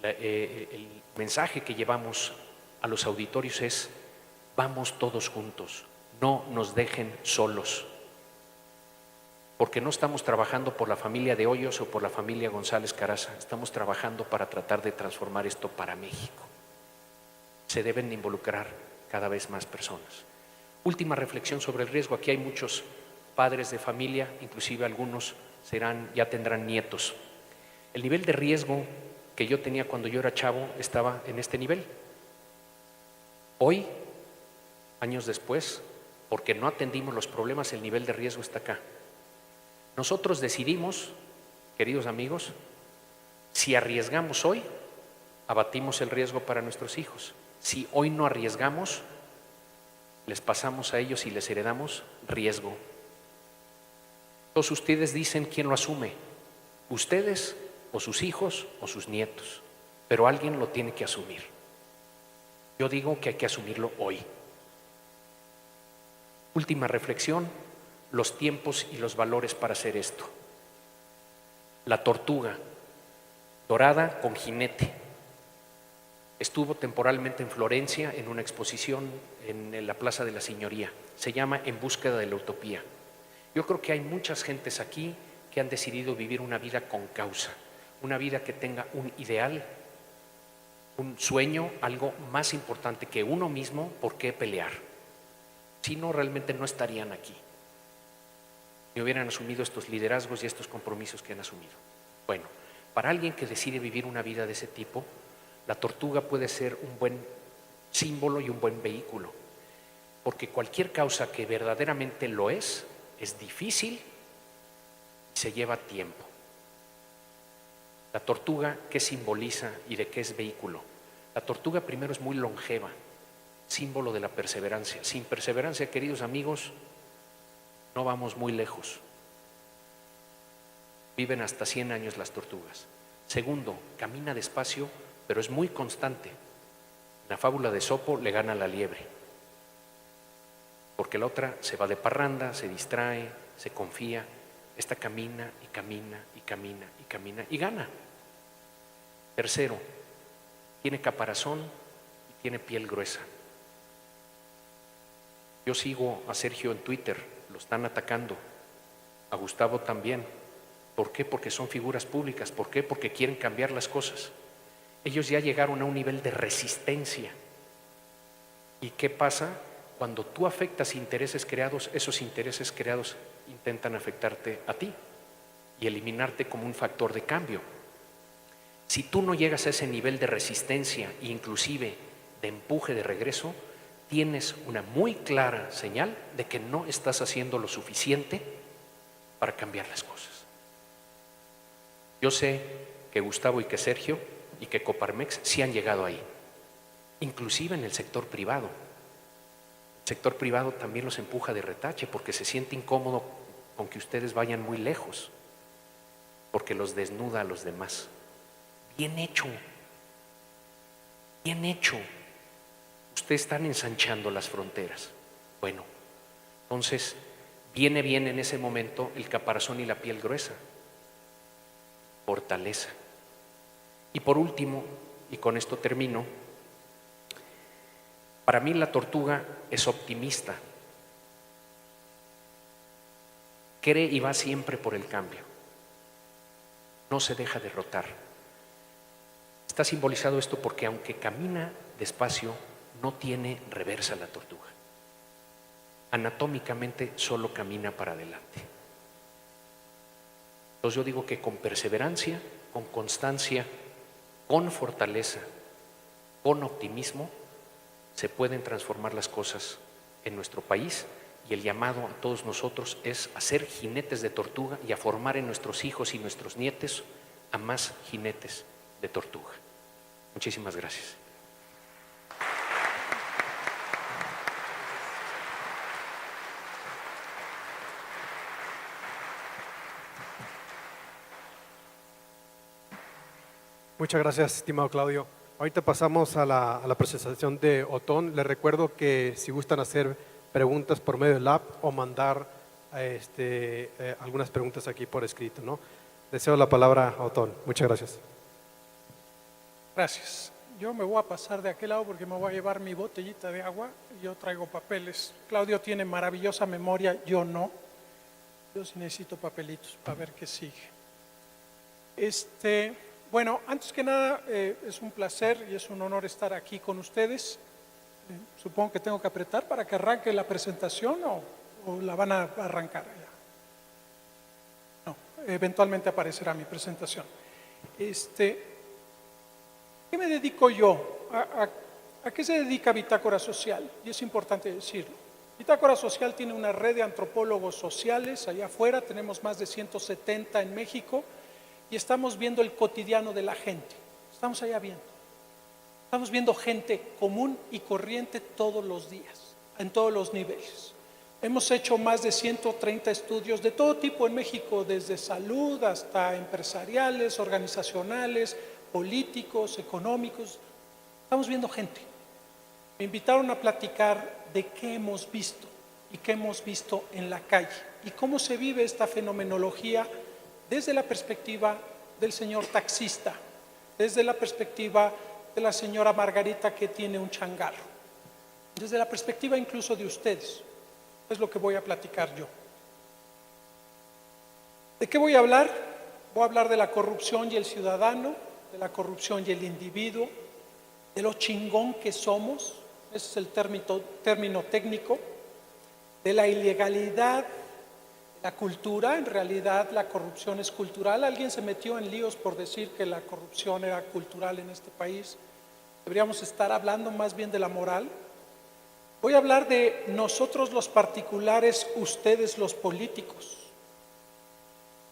el mensaje que llevamos a los auditorios es: vamos todos juntos, no nos dejen solos, porque no estamos trabajando por la familia de Hoyos o por la familia González Caraza, estamos trabajando para tratar de transformar esto para México. Se deben involucrar cada vez más personas. Última reflexión sobre el riesgo. Aquí hay muchos padres de familia, inclusive algunos ya tendrán nietos. El nivel de riesgo que yo tenía cuando yo era chavo estaba en este nivel. Hoy, años después, porque no atendimos los problemas, el nivel de riesgo está acá. Nosotros decidimos, queridos amigos, si arriesgamos hoy, abatimos el riesgo para nuestros hijos. Si hoy no arriesgamos, les pasamos a ellos y les heredamos riesgo. Todos ustedes dicen quién lo asume, ustedes o sus hijos o sus nietos, pero alguien lo tiene que asumir. Yo digo que hay que asumirlo hoy. Última reflexión, los tiempos y los valores para hacer esto. La tortuga dorada con jinete estuvo temporalmente en Florencia en una exposición en la Plaza de la Signoría. Se llama En búsqueda de la utopía. Yo creo que hay muchas gentes aquí que han decidido vivir una vida con causa, una vida que tenga un ideal, un sueño, algo más importante que uno mismo. ¿Por qué pelear? Si no, realmente no estarían aquí, ni hubieran asumido estos liderazgos y estos compromisos que han asumido. Bueno, para alguien que decide vivir una vida de ese tipo, la tortuga puede ser un buen símbolo y un buen vehículo, porque cualquier causa que verdaderamente lo es difícil y se lleva tiempo. La tortuga, ¿qué simboliza y de qué es vehículo? La tortuga primero es muy longeva, símbolo de la perseverancia. Sin perseverancia, queridos amigos, no vamos muy lejos. Viven hasta 100 años las tortugas. Segundo, camina despacio, pero es muy constante. En la fábula de Esopo le gana la liebre, porque la otra se va de parranda, se distrae, se confía. Esta camina y camina y camina y camina y gana. Tercero, tiene caparazón y tiene piel gruesa. Yo sigo a Sergio en Twitter, lo están atacando, a Gustavo también. ¿Por qué? Porque son figuras públicas. ¿Por qué? Porque quieren cambiar las cosas. Ellos ya llegaron a un nivel de resistencia. ¿Y qué pasa? Cuando tú afectas intereses creados, esos intereses creados intentan afectarte a ti y eliminarte como un factor de cambio. Si tú no llegas a ese nivel de resistencia e inclusive de empuje de regreso, tienes una muy clara señal de que no estás haciendo lo suficiente para cambiar las cosas. Yo sé que Gustavo y que Sergio y que Coparmex sí han llegado ahí, inclusive en el sector privado. El sector privado también los empuja de retache porque se siente incómodo con que ustedes vayan muy lejos, porque los desnuda a los demás. Bien hecho, bien hecho. Ustedes están ensanchando las fronteras. Bueno, entonces viene bien en ese momento el caparazón y la piel gruesa. Fortaleza. Y por último, y con esto termino, para mí la tortuga es optimista. Cree y va siempre por el cambio. No se deja derrotar. Está simbolizado esto porque aunque camina despacio, no tiene reversa la tortuga. Anatómicamente solo camina para adelante. Entonces yo digo que con perseverancia, con constancia, con fortaleza, con optimismo, se pueden transformar las cosas en nuestro país, y el llamado a todos nosotros es a ser jinetes de tortuga y a formar en nuestros hijos y nuestros nietos a más jinetes de tortuga. Muchísimas gracias.
Muchas gracias, estimado Claudio. Ahorita pasamos a la presentación de Otón. Les recuerdo que si gustan hacer preguntas por medio del app o mandar algunas preguntas aquí por escrito, ¿no? Deseo la palabra a Otón. Muchas gracias.
Gracias. Yo me voy a pasar de aquel lado porque me voy a llevar mi botellita de agua. Yo traigo papeles. Claudio tiene maravillosa memoria, yo no. Yo sí necesito papelitos para ver qué sigue. Bueno, antes que nada, es un placer y es un honor estar aquí con ustedes. Supongo que tengo que apretar para que arranque la presentación o la van a arrancar ya. No, eventualmente aparecerá mi presentación. ¿Qué me dedico yo? ¿A qué se dedica Bitácora Social? Y es importante decirlo. Bitácora Social tiene una red de antropólogos sociales allá afuera, tenemos más de 170 en México y estamos viendo el cotidiano de la gente. Estamos allá viendo. Estamos viendo gente común y corriente todos los días, en todos los niveles. Hemos hecho más de 130 estudios de todo tipo en México, desde salud hasta empresariales, organizacionales, políticos, económicos. Estamos viendo gente. Me invitaron a platicar de qué hemos visto y qué hemos visto en la calle y cómo se vive esta fenomenología desde la perspectiva del señor taxista, desde la perspectiva de la señora Margarita que tiene un changarro, desde la perspectiva incluso de ustedes. Es lo que voy a platicar yo. ¿De qué voy a hablar? Voy a hablar de la corrupción y el ciudadano, de la corrupción y el individuo, de lo chingón que somos, ese es el término técnico, de la ilegalidad, la cultura. En realidad la corrupción es cultural. Alguien se metió en líos por decir que la corrupción era cultural en este país. Deberíamos estar hablando más bien de la moral. Voy a hablar de nosotros los particulares, ustedes los políticos,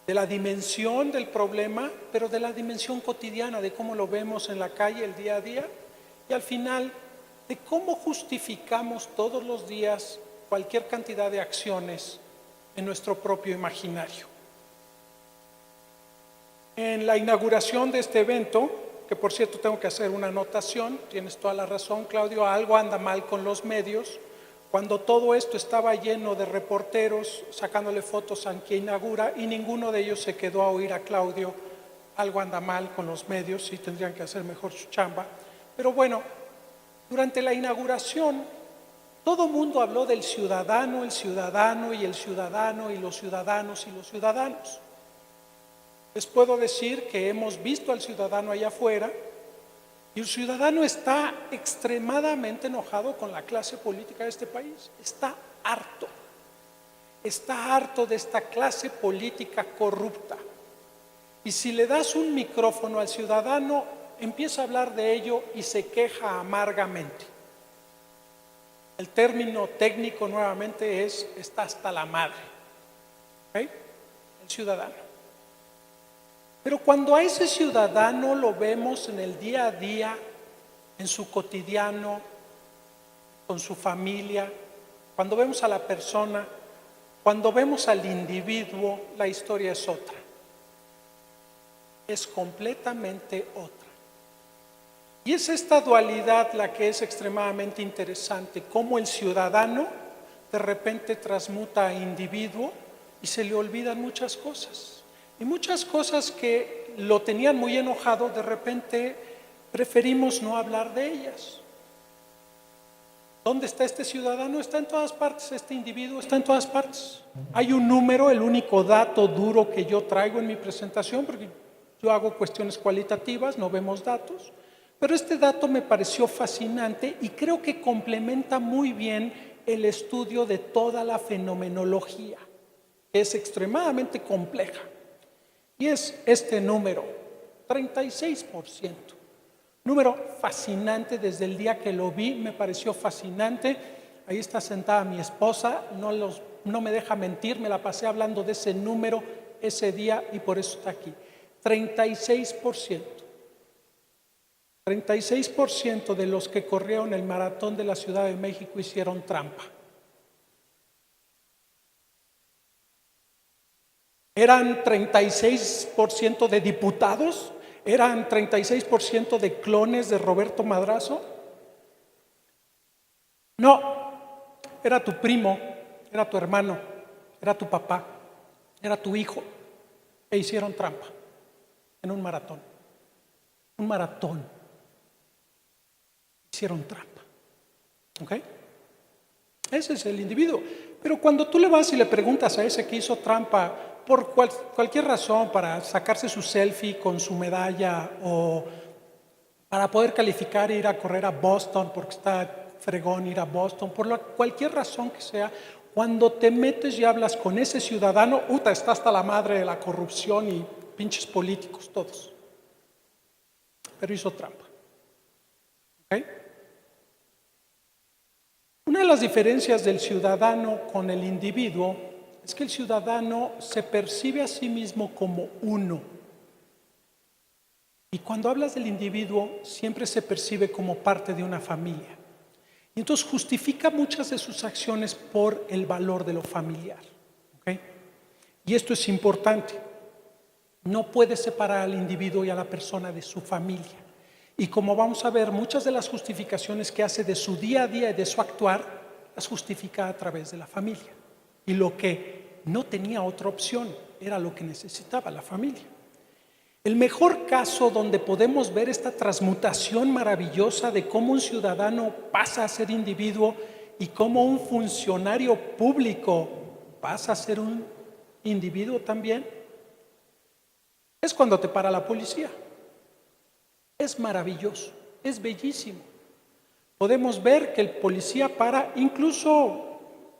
de la dimensión del problema, pero de la dimensión cotidiana, de cómo lo vemos en la calle el día a día, y al final de cómo justificamos todos los días cualquier cantidad de acciones en nuestro propio imaginario. En la inauguración de este evento, que por cierto tengo que hacer una anotación, tienes toda la razón, Claudio, algo anda mal con los medios. Cuando todo esto estaba lleno de reporteros sacándole fotos a quien inaugura y ninguno de ellos se quedó a oír a Claudio, algo anda mal con los medios, sí tendrían que hacer mejor su chamba. Pero bueno, durante la inauguración todo mundo habló del ciudadano, el ciudadano y el ciudadano y los ciudadanos y los ciudadanos. Les puedo decir que hemos visto al ciudadano allá afuera y el ciudadano está extremadamente enojado con la clase política de este país. Está harto de esta clase política corrupta. Y si le das un micrófono al ciudadano, empieza a hablar de ello y se queja amargamente. El término técnico nuevamente es, está hasta la madre. ¿Okay? El ciudadano. Pero cuando a ese ciudadano lo vemos en el día a día, en su cotidiano, con su familia, cuando vemos a la persona, cuando vemos al individuo, la historia es otra. Es completamente otra. Y es esta dualidad la que es extremadamente interesante, cómo el ciudadano de repente transmuta a individuo y se le olvidan muchas cosas. Y muchas cosas que lo tenían muy enojado, de repente preferimos no hablar de ellas. ¿Dónde está este ciudadano? Está en todas partes, este individuo está en todas partes. Hay un número, el único dato duro que yo traigo en mi presentación, porque yo hago cuestiones cualitativas, no vemos datos, pero este dato me pareció fascinante y creo que complementa muy bien el estudio de toda la fenomenología, que es extremadamente compleja. Y es este número, 36%. Número fascinante, desde el día que lo vi me pareció fascinante. Ahí está sentada mi esposa, no me deja mentir, me la pasé hablando de ese número ese día y por eso está aquí. 36%. 36% de los que corrieron el maratón de la Ciudad de México hicieron trampa. ¿Eran 36% de diputados? ¿Eran 36% de clones de Roberto Madrazo? No, era tu primo, era tu hermano, era tu papá, era tu hijo, e hicieron trampa en un maratón. Un maratón. Hicieron trampa. ¿Ok? Ese es el individuo. Pero cuando tú le vas y le preguntas a ese que hizo trampa por cualquier razón, para sacarse su selfie con su medalla o para poder calificar e ir a correr a Boston porque está fregón ir a Boston, por cualquier razón que sea, cuando te metes y hablas con ese ciudadano, está hasta la madre de la corrupción y pinches políticos todos. Pero hizo trampa. ¿Ok? Una de las diferencias del ciudadano con el individuo es que el ciudadano se percibe a sí mismo como uno. Y cuando hablas del individuo, siempre se percibe como parte de una familia. Y entonces justifica muchas de sus acciones por el valor de lo familiar. ¿Okay? Y esto es importante. No puede separar al individuo y a la persona de su familia. Y como vamos a ver, muchas de las justificaciones que hace de su día a día y de su actuar, las justifica a través de la familia. Y lo que no tenía otra opción era lo que necesitaba la familia. El mejor caso donde podemos ver esta transmutación maravillosa de cómo un ciudadano pasa a ser individuo y cómo un funcionario público pasa a ser un individuo también, es cuando te para la policía. Es maravilloso, es bellísimo. Podemos ver que el policía para incluso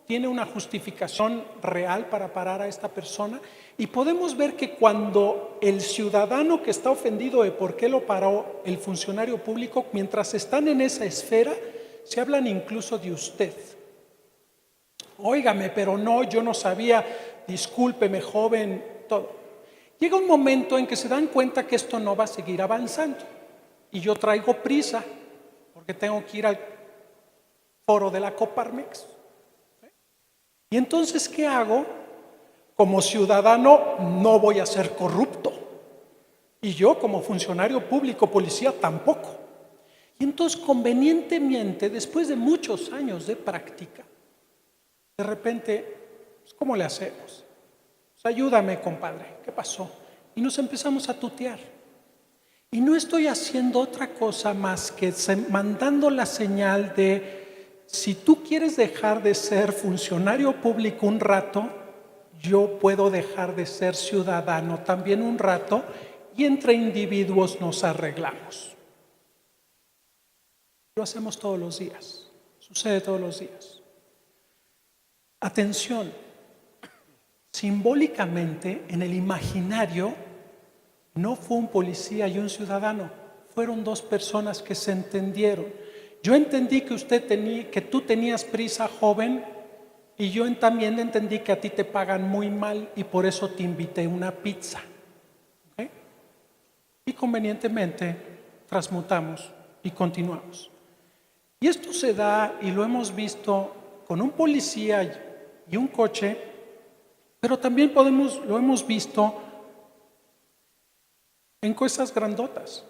tiene una justificación real para parar a esta persona, y podemos ver que cuando el ciudadano que está ofendido de por qué lo paró el funcionario público, mientras están en esa esfera, se hablan incluso de usted. Óigame, pero no, yo no sabía, discúlpeme, joven, todo. Llega un momento en que se dan cuenta que esto no va a seguir avanzando, y yo traigo prisa porque tengo que ir al foro de la Coparmex. Y entonces, ¿qué hago? Como ciudadano no voy a ser corrupto, y yo como funcionario público, policía, tampoco. Y entonces, convenientemente, después de muchos años de práctica, de repente, pues, ¿cómo le hacemos? Pues, ayúdame, compadre, ¿qué pasó? Y nos empezamos a tutear. Y no estoy haciendo otra cosa más que mandando la señal de: si tú quieres dejar de ser funcionario público un rato, yo puedo dejar de ser ciudadano también un rato, y entre individuos nos arreglamos. Lo hacemos todos los días, sucede todos los días. Atención, simbólicamente en el imaginario no fue un policía y un ciudadano, fueron dos personas que se entendieron. Yo entendí que tú tenías prisa, joven, y yo también entendí que a ti te pagan muy mal, y por eso te invité una pizza. ¿Okay? Y convenientemente transmutamos y continuamos. Y esto se da, y lo hemos visto con un policía y un coche, pero también lo hemos visto en cosas grandotas.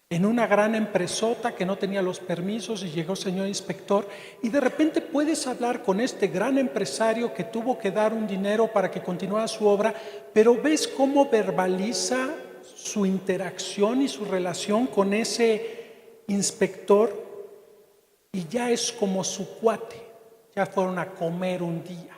En una gran empresota que no tenía los permisos y llegó el señor inspector, y de repente puedes hablar con este gran empresario que tuvo que dar un dinero para que continuara su obra, pero ves cómo verbaliza su interacción y su relación con ese inspector, y ya es como su cuate, ya fueron a comer un día,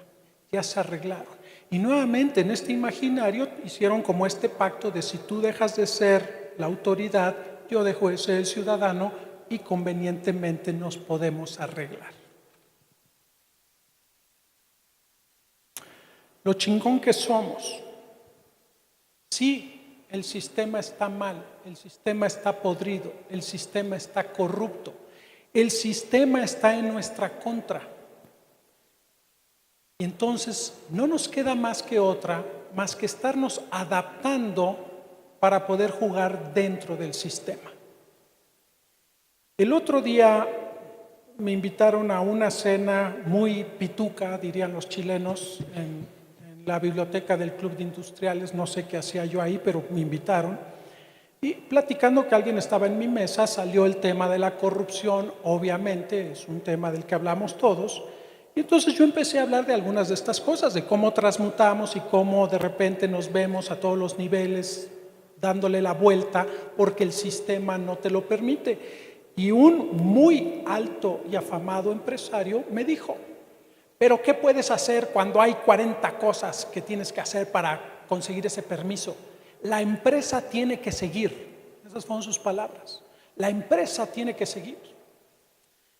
ya se arreglaron. Y nuevamente en este imaginario hicieron como este pacto de: si tú dejas de ser la autoridad, yo dejo de ser el ciudadano, y convenientemente nos podemos arreglar. Lo chingón que somos. Sí, el sistema está mal, el sistema está podrido, el sistema está corrupto, el sistema está en nuestra contra. Y entonces no nos queda más que estarnos adaptando para poder jugar dentro del sistema. El otro día me invitaron a una cena muy pituca, dirían los chilenos, en la biblioteca del Club de Industriales. No sé qué hacía yo ahí, pero me invitaron. Y platicando que alguien estaba en mi mesa, salió el tema de la corrupción. Obviamente es un tema del que hablamos todos. Y entonces yo empecé a hablar de algunas de estas cosas, de cómo transmutamos y cómo de repente nos vemos a todos los niveles dándole la vuelta porque el sistema no te lo permite. Y un muy alto y afamado empresario me dijo: ¿pero qué puedes hacer cuando hay 40 cosas que tienes que hacer para conseguir ese permiso? La empresa tiene que seguir. Esas fueron sus palabras. La empresa tiene que seguir.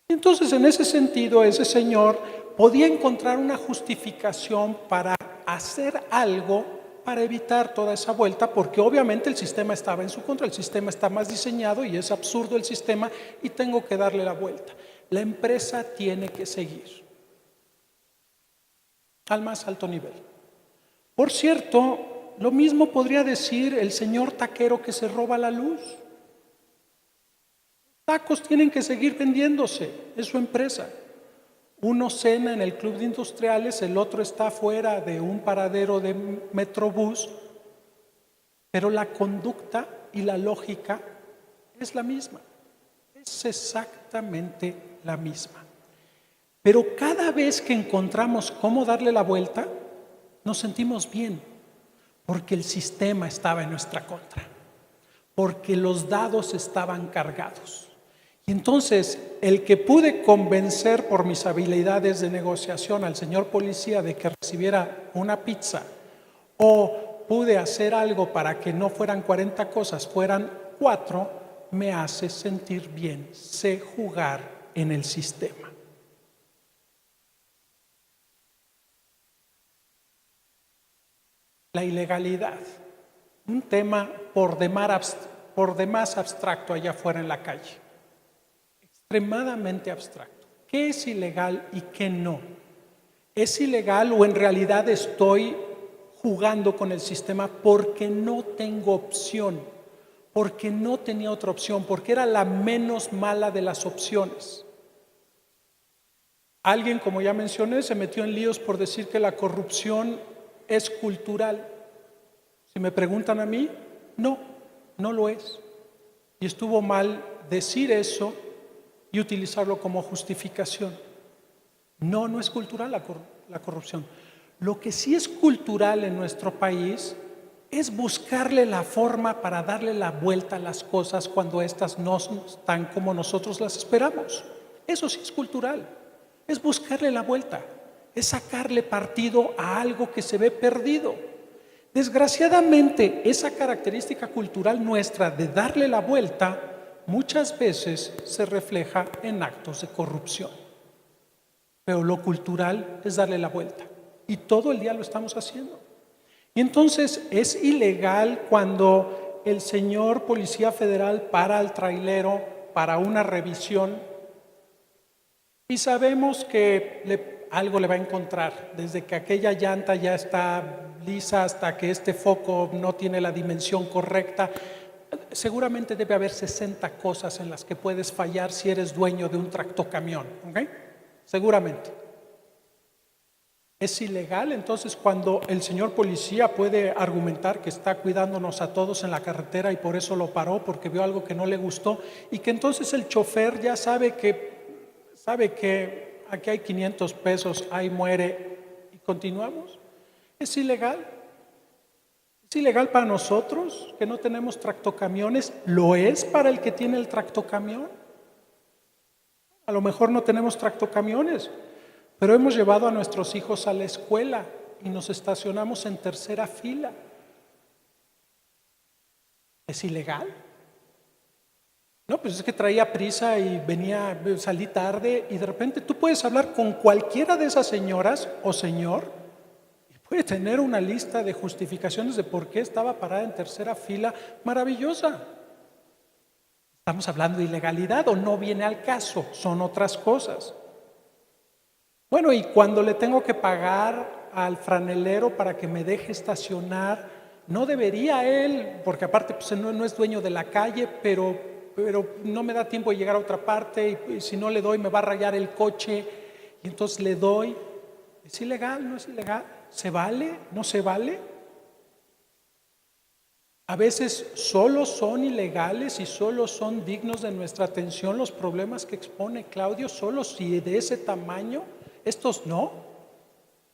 Entonces, en ese sentido, ese señor podía encontrar una justificación para hacer algo para evitar toda esa vuelta, porque obviamente el sistema estaba en su contra, el sistema está más diseñado y es absurdo el sistema, y tengo que darle la vuelta. La empresa tiene que seguir al más alto nivel. Por cierto, lo mismo podría decir el señor taquero que se roba la luz. Tacos tienen que seguir vendiéndose, es su empresa. Uno cena en el Club de Industriales, el otro está fuera de un paradero de Metrobús, pero la conducta y la lógica es la misma, es exactamente la misma. Pero cada vez que encontramos cómo darle la vuelta, nos sentimos bien, porque el sistema estaba en nuestra contra, porque los dados estaban cargados. Y entonces, el que pude convencer por mis habilidades de negociación al señor policía de que recibiera una pizza, o pude hacer algo para que no fueran 40 cosas, fueran 4, me hace sentir bien. Sé jugar en el sistema. la ilegalidad, un tema por demás abstracto allá afuera en la calle, extremadamente abstracto. ¿Qué es ilegal y qué no? ¿Es ilegal o en realidad estoy jugando con el sistema porque no tengo opción, porque no tenía otra opción, porque era la menos mala de las opciones? Alguien, como ya mencioné, se metió en líos por decir que la corrupción es cultural. Si me preguntan a mí, no, no lo es. Y estuvo mal decir eso y utilizarlo como justificación. No, no es cultural la corrupción. Lo que sí es cultural en nuestro país es buscarle la forma para darle la vuelta a las cosas cuando éstas no están como nosotros las esperamos. Eso sí es cultural. Es buscarle la vuelta, es sacarle partido a algo que se ve perdido. Desgraciadamente, esa característica cultural nuestra de darle la vuelta muchas veces se refleja en actos de corrupción. Pero lo cultural es darle la vuelta y todo el día lo estamos haciendo. Y entonces es ilegal cuando el señor policía federal para al trailero para una revisión y sabemos que algo le va a encontrar, desde que aquella llanta ya está lisa hasta que este foco no tiene la dimensión correcta. Seguramente debe haber 60 cosas en las que puedes fallar si eres dueño de un tractocamión, ¿ok? Seguramente. Es ilegal entonces cuando el señor policía puede argumentar que está cuidándonos a todos en la carretera y por eso lo paró porque vio algo que no le gustó y que entonces el chofer ya sabe que aquí hay 500 pesos, ahí muere y continuamos. ¿Es ilegal? ¿Es ilegal para nosotros que no tenemos tractocamiones? ¿Lo es para el que tiene el tractocamión? A lo mejor no tenemos tractocamiones, pero hemos llevado a nuestros hijos a la escuela y nos estacionamos en tercera fila. ¿Es ilegal? No, pues es que traía prisa y salí tarde y de repente tú puedes hablar con cualquiera de esas señoras o señor y puede tener una lista de justificaciones de por qué estaba parada en tercera fila maravillosa. ¿Estamos hablando de ilegalidad o no viene al caso? Son otras cosas. Bueno, y cuando le tengo que pagar al franelero para que me deje estacionar, no debería él, porque aparte pues, no es dueño de la calle, pero no me da tiempo de llegar a otra parte y si no le doy me va a rayar el coche y entonces le doy. ¿Es ilegal? ¿No es ilegal? ¿Se vale? ¿No se vale? A veces solo son ilegales y solo son dignos de nuestra atención los problemas que expone Claudio, solo si de ese tamaño. Estos no,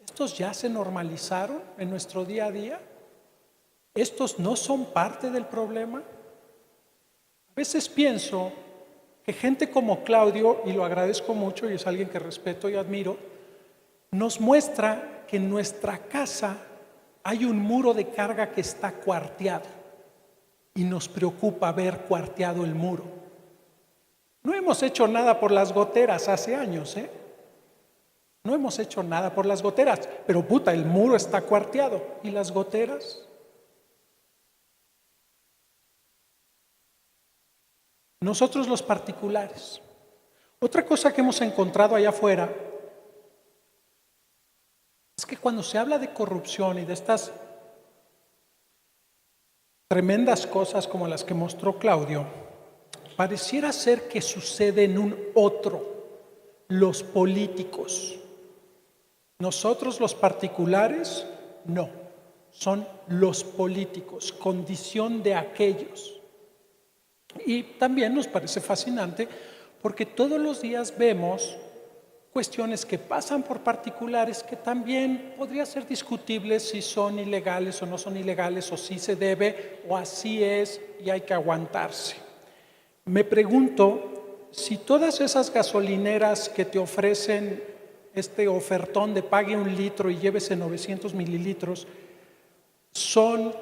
estos ya se normalizaron en nuestro día a día. Estos no son parte del problema. A veces pienso que gente como Claudio, y lo agradezco mucho y es alguien que respeto y admiro, nos muestra que en nuestra casa hay un muro de carga que está cuarteado y nos preocupa ver cuarteado el muro. No hemos hecho nada por las goteras hace años, No hemos hecho nada por las goteras, pero el muro está cuarteado. ¿Y las goteras? Nosotros los particulares. Otra cosa que hemos encontrado allá afuera es que cuando se habla de corrupción y de estas tremendas cosas como las que mostró Claudio, pareciera ser que sucede en un otro, los políticos. Nosotros los particulares, no, son los políticos, condición de aquellos. Y también nos parece fascinante porque todos los días vemos cuestiones que pasan por particulares que también podría ser discutibles si son ilegales o no son ilegales, o si se debe o así es y hay que aguantarse. Me pregunto si todas esas gasolineras que te ofrecen este ofertón de pague 1 litro y llévese 900 mililitros,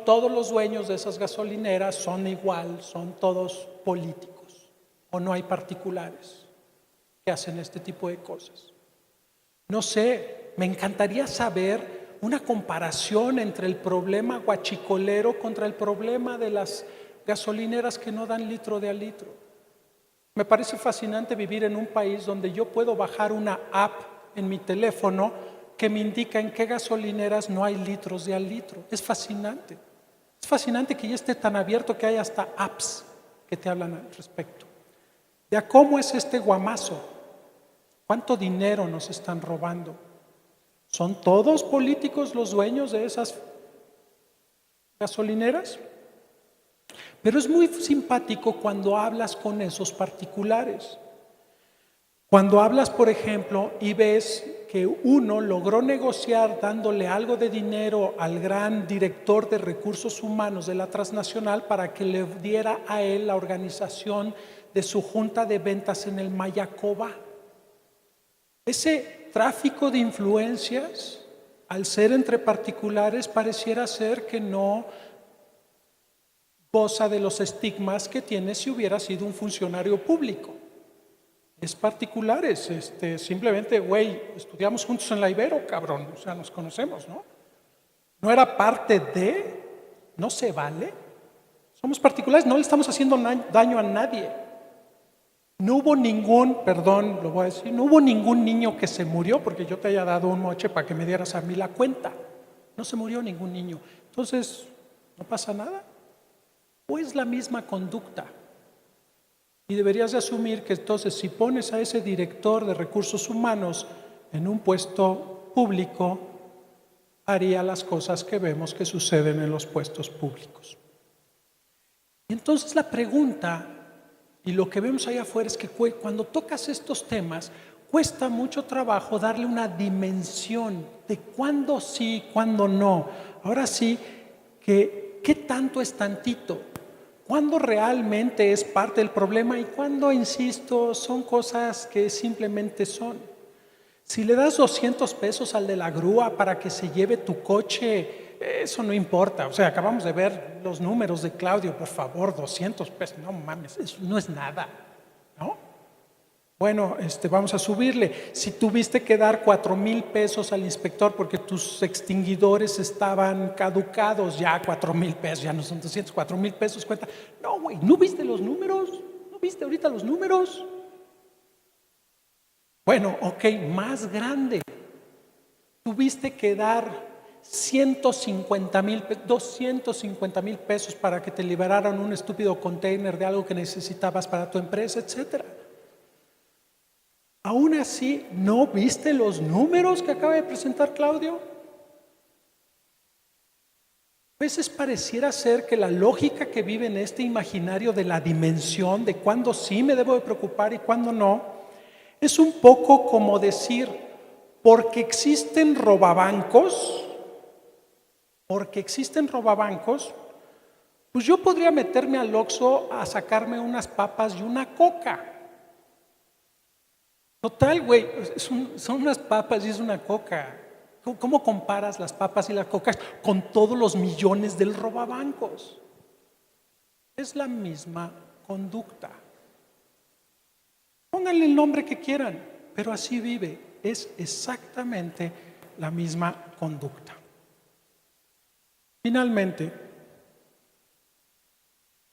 todos los dueños de esas gasolineras son igual, son todos políticos, o no hay particulares que hacen este tipo de cosas. No sé, me encantaría saber una comparación entre el problema guachicolero contra el problema de las gasolineras que no dan litro de a litro. Me parece fascinante vivir en un país donde yo puedo bajar una app en mi teléfono que me indica en qué gasolineras no hay litros de al litro. Es fascinante. Es fascinante que ya esté tan abierto que hay hasta apps que te hablan al respecto. De a cómo es este guamazo, cuánto dinero nos están robando. ¿Son todos políticos los dueños de esas gasolineras? Pero es muy simpático cuando hablas con esos particulares. Cuando hablas, por ejemplo, y ves que uno logró negociar dándole algo de dinero al gran director de recursos humanos de la transnacional para que le diera a él la organización de su junta de ventas en el Mayacoba. Ese tráfico de influencias, al ser entre particulares, pareciera ser que no goza de los estigmas que tiene si hubiera sido un funcionario público. Es particulares, simplemente, güey, estudiamos juntos en la Ibero, cabrón, o sea, nos conocemos, ¿no? No era parte de, no se vale. Somos particulares, no le estamos haciendo daño a nadie. No hubo ningún, perdón, lo voy a decir, no hubo ningún niño que se murió porque yo te haya dado un moche para que me dieras a mí la cuenta. No se murió ningún niño. Entonces, ¿no pasa nada? ¿O es la misma conducta? Y deberías de asumir que entonces si pones a ese director de recursos humanos en un puesto público, haría las cosas que vemos que suceden en los puestos públicos. Y entonces la pregunta, y lo que vemos allá afuera, es que cuando tocas estos temas, cuesta mucho trabajo darle una dimensión de cuándo sí, cuándo no. Ahora sí, ¿qué tanto es tantito? ¿Cuándo realmente es parte del problema y cuándo, insisto, son cosas que simplemente son? Si le das 200 pesos al de la grúa para que se lleve tu coche, eso no importa. O sea, acabamos de ver los números de Claudio, por favor, 200 pesos, no mames, eso no es nada, ¿no? Bueno, vamos a subirle. Si tuviste que dar 4,000 pesos al inspector porque tus extinguidores estaban caducados, ya 4,000 pesos, ya no son 200, 4,000 pesos cuenta. No, güey, ¿no viste los números? ¿No viste ahorita los números? Bueno, ok, más grande. Tuviste que dar 150,000, 250,000 pesos para que te liberaran un estúpido container de algo que necesitabas para tu empresa, etcétera. Aún así, ¿no viste los números que acaba de presentar Claudio? A veces pareciera ser que la lógica que vive en este imaginario de la dimensión de cuándo sí me debo de preocupar y cuándo no, es un poco como decir, porque existen robabancos, pues yo podría meterme al Oxxo a sacarme unas papas y una coca. Total, güey, son unas papas y es una coca. ¿Cómo comparas las papas y las cocas con todos los millones del robabancos? Es la misma conducta. Pónganle el nombre que quieran, pero así vive. Es exactamente la misma conducta. Finalmente,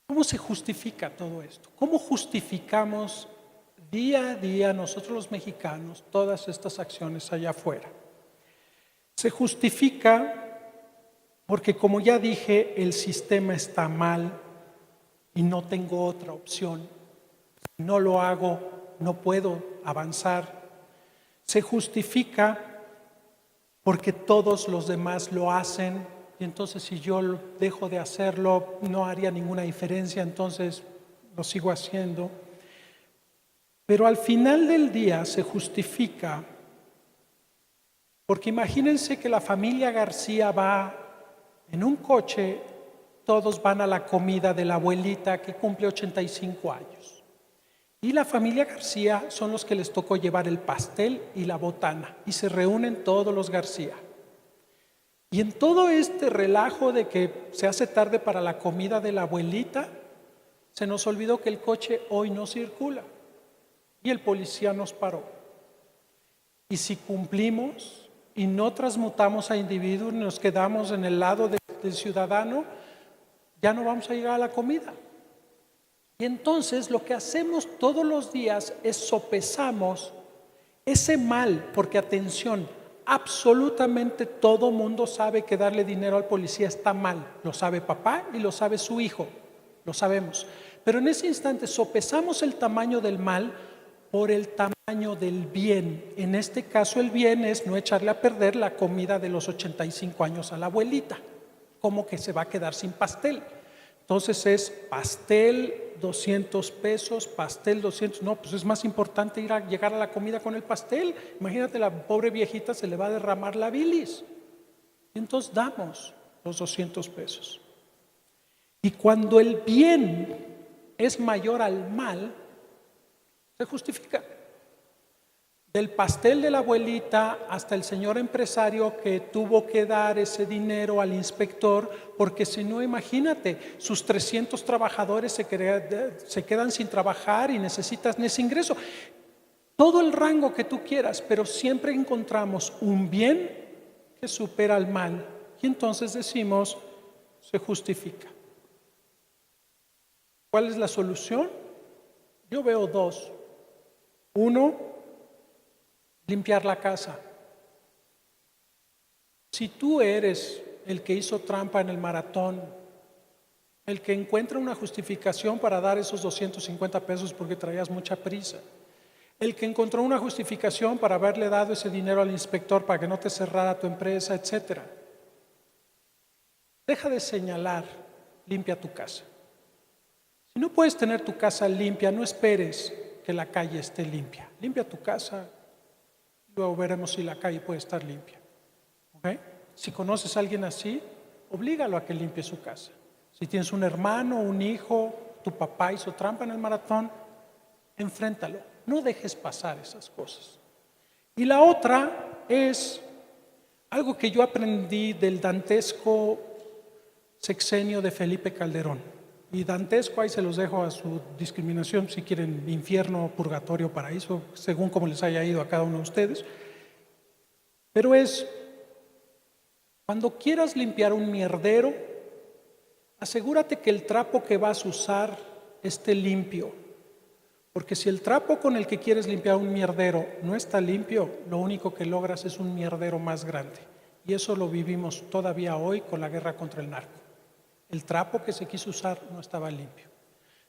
¿cómo se justifica todo esto? ¿Cómo justificamos día a día nosotros los mexicanos todas estas acciones allá afuera? Se justifica porque, como ya dije, el sistema está mal y no tengo otra opción. Si no lo hago, no puedo avanzar. Se justifica porque todos los demás lo hacen y entonces si yo dejo de hacerlo no haría ninguna diferencia, entonces lo sigo haciendo. Pero al final del día se justifica porque imagínense que la familia García va en un coche, todos van a la comida de la abuelita que cumple 85 años. Y la familia García son los que les tocó llevar el pastel y la botana y se reúnen todos los García. Y en todo este relajo de que se hace tarde para la comida de la abuelita, se nos olvidó que el coche hoy no circula. Y el policía nos paró. Y si cumplimos, y no transmutamos a individuos, nos quedamos en el lado del ciudadano, ya no vamos a llegar a la comida. Y entonces lo que hacemos todos los días es sopesamos ese mal, porque atención, absolutamente todo mundo sabe que darle dinero al policía está mal. Lo sabe papá y lo sabe su hijo, lo sabemos. Pero en ese instante sopesamos el tamaño del mal por el tamaño del bien. En este caso el bien es no echarle a perder la comida de los 85 años a la abuelita. ¿Cómo que se va a quedar sin pastel? Entonces es pastel 200 pesos, pastel 200, no, pues es más importante llegar a la comida con el pastel. Imagínate, la pobre viejita se le va a derramar la bilis. Entonces damos los 200 pesos. Y cuando el bien es mayor al mal, se justifica. Del pastel de la abuelita hasta el señor empresario que tuvo que dar ese dinero al inspector, porque si no, imagínate, sus 300 trabajadores se quedan sin trabajar y necesitan ese ingreso. Todo el rango que tú quieras, pero siempre encontramos un bien que supera al mal. Y entonces decimos, se justifica. ¿Cuál es la solución? Yo veo dos. Uno, limpiar la casa. Si tú eres el que hizo trampa en el maratón, el que encuentra una justificación para dar esos 250 pesos porque traías mucha prisa, el que encontró una justificación para haberle dado ese dinero al inspector para que no te cerrara tu empresa, etc. Deja de señalar, limpia tu casa. Si no puedes tener tu casa limpia, no esperes que la calle esté limpia. Limpia tu casa. Luego veremos si la calle puede estar limpia. ¿Okay? Si conoces a alguien así, oblígalo a que limpie su casa. Si tienes un hermano, un hijo, tu papá hizo trampa en el maratón, enfréntalo. No dejes pasar esas cosas. Y la otra es algo que yo aprendí del dantesco sexenio de Felipe Calderón. Y dantesco, ahí se los dejo a su discriminación, si quieren infierno, purgatorio, paraíso, según como les haya ido a cada uno de ustedes. Pero es, cuando quieras limpiar un mierdero, asegúrate que el trapo que vas a usar esté limpio. Porque si el trapo con el que quieres limpiar un mierdero no está limpio, lo único que logras es un mierdero más grande. Y eso lo vivimos todavía hoy con la guerra contra el narco. El trapo que se quiso usar no estaba limpio.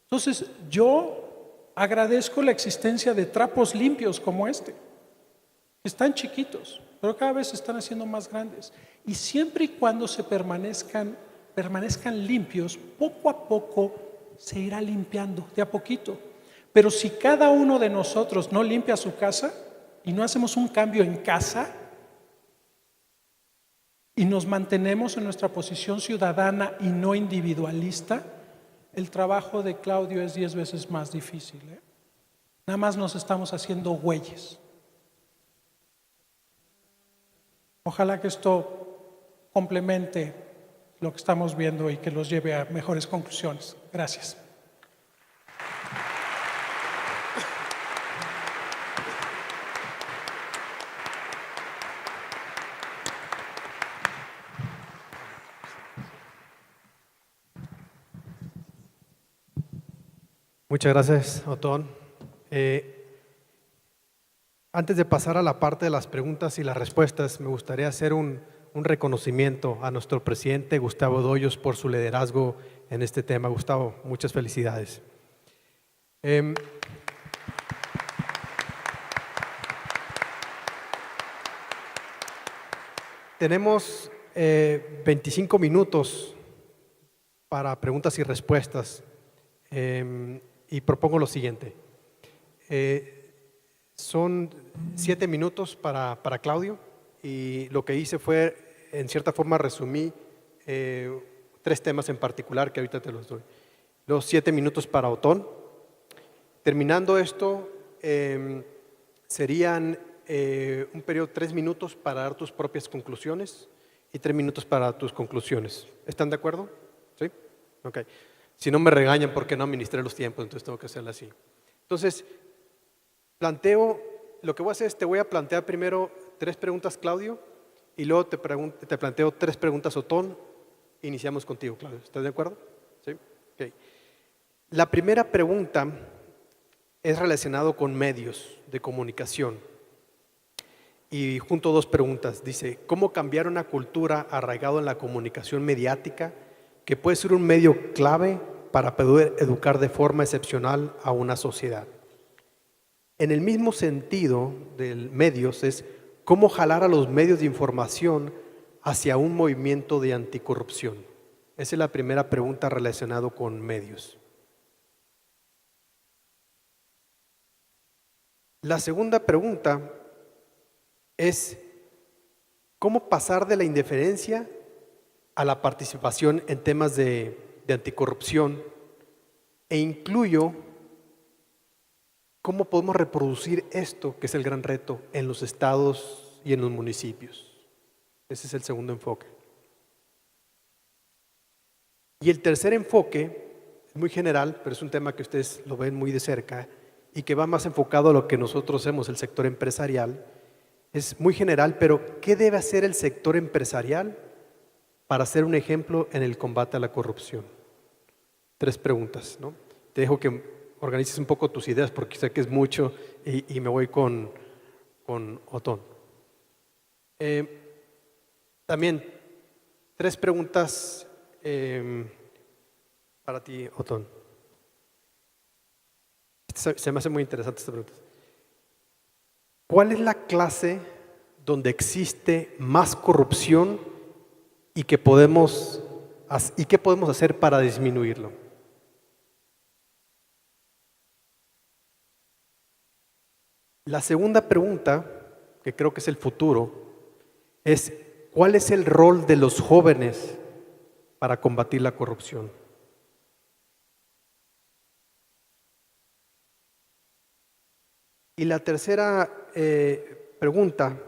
Entonces, yo agradezco la existencia de trapos limpios como este, que están chiquitos, pero cada vez se están haciendo más grandes. Y siempre y cuando se permanezcan limpios, poco a poco se irá limpiando, de a poquito. Pero si cada uno de nosotros no limpia su casa y no hacemos un cambio en casa, y nos mantenemos en nuestra posición ciudadana y no individualista, el trabajo de Claudio es 10 veces más difícil. Nada más nos estamos haciendo güeyes. Ojalá que esto complemente lo que estamos viendo y que los lleve a mejores conclusiones. Gracias.
Muchas gracias, Otón. Antes de pasar a la parte de las preguntas y las respuestas, me gustaría hacer un reconocimiento a nuestro presidente Gustavo Doyos por su liderazgo en este tema. Gustavo, muchas felicidades. Tenemos 25 minutos para preguntas y respuestas. Y propongo lo siguiente. Son 7 minutos para Claudio, y lo que hice fue, en cierta forma, resumí 3 temas en particular que ahorita te los doy. Los 7 minutos para Otón. Terminando esto, serían un periodo de 3 minutos para dar tus propias conclusiones y 3 minutos para tus conclusiones. ¿Están de acuerdo? ¿Sí? Ok. Si no me regañan porque no administré los tiempos, entonces tengo que hacerlo así. Entonces, lo que voy a hacer es, te voy a plantear primero 3 preguntas, Claudio, y luego te planteo 3 preguntas, Otón. Iniciamos contigo, Claudio. ¿Estás de acuerdo? Sí. Okay. La primera pregunta es relacionado con medios de comunicación. Y junto 2 preguntas. Dice, ¿cómo cambiar una cultura arraigada en la comunicación mediática que puede ser un medio clave para poder educar de forma excepcional a una sociedad? En el mismo sentido del medios es cómo jalar a los medios de información hacia un movimiento de anticorrupción. Esa es la primera pregunta relacionada con medios. La segunda pregunta es cómo pasar de la indiferencia a la participación en temas de anticorrupción, e incluyo cómo podemos reproducir esto, que es el gran reto, en los estados y en los municipios. Ese es el segundo enfoque. Y el tercer enfoque es muy general, pero es un tema que ustedes lo ven muy de cerca y que va más enfocado a lo que nosotros hacemos, el sector empresarial. Es muy general, pero ¿qué debe hacer el sector empresarial para ser un ejemplo en el combate a la corrupción? 3 preguntas, ¿no? Te dejo que organices un poco tus ideas porque sé que es mucho y me voy con Otón. También 3 preguntas para ti, Otón. Se me hace muy interesante esta pregunta. ¿Cuál es la clase donde existe más corrupción y qué podemos hacer para disminuirlo? La segunda pregunta, que creo que es el futuro, es ¿cuál es el rol de los jóvenes para combatir la corrupción? Y la tercera pregunta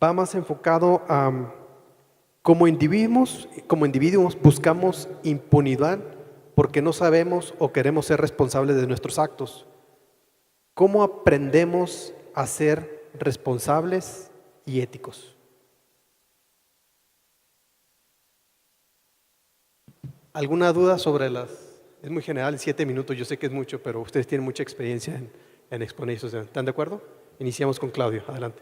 va más enfocado a como individuos buscamos impunidad porque no sabemos o queremos ser responsables de nuestros actos. ¿Cómo aprendemos a ser responsables y éticos? ¿Alguna duda sobre las? Es muy general, 7 minutos, yo sé que es mucho, pero ustedes tienen mucha experiencia en exponer eso. ¿Están de acuerdo? Iniciamos con Claudio, adelante.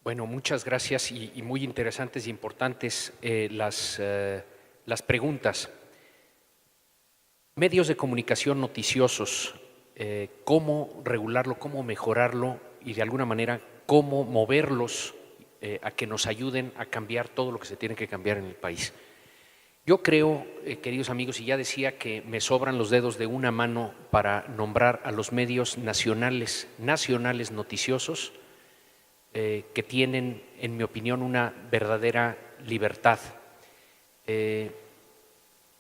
Bueno, muchas gracias y muy interesantes y importantes las preguntas. Medios de comunicación noticiosos, cómo regularlo, cómo mejorarlo y de alguna manera cómo moverlos a que nos ayuden a cambiar todo lo que se tiene que cambiar en el país. Yo creo, queridos amigos, y ya decía que me sobran los dedos de una mano para nombrar a los medios nacionales noticiosos que tienen, en mi opinión, una verdadera libertad.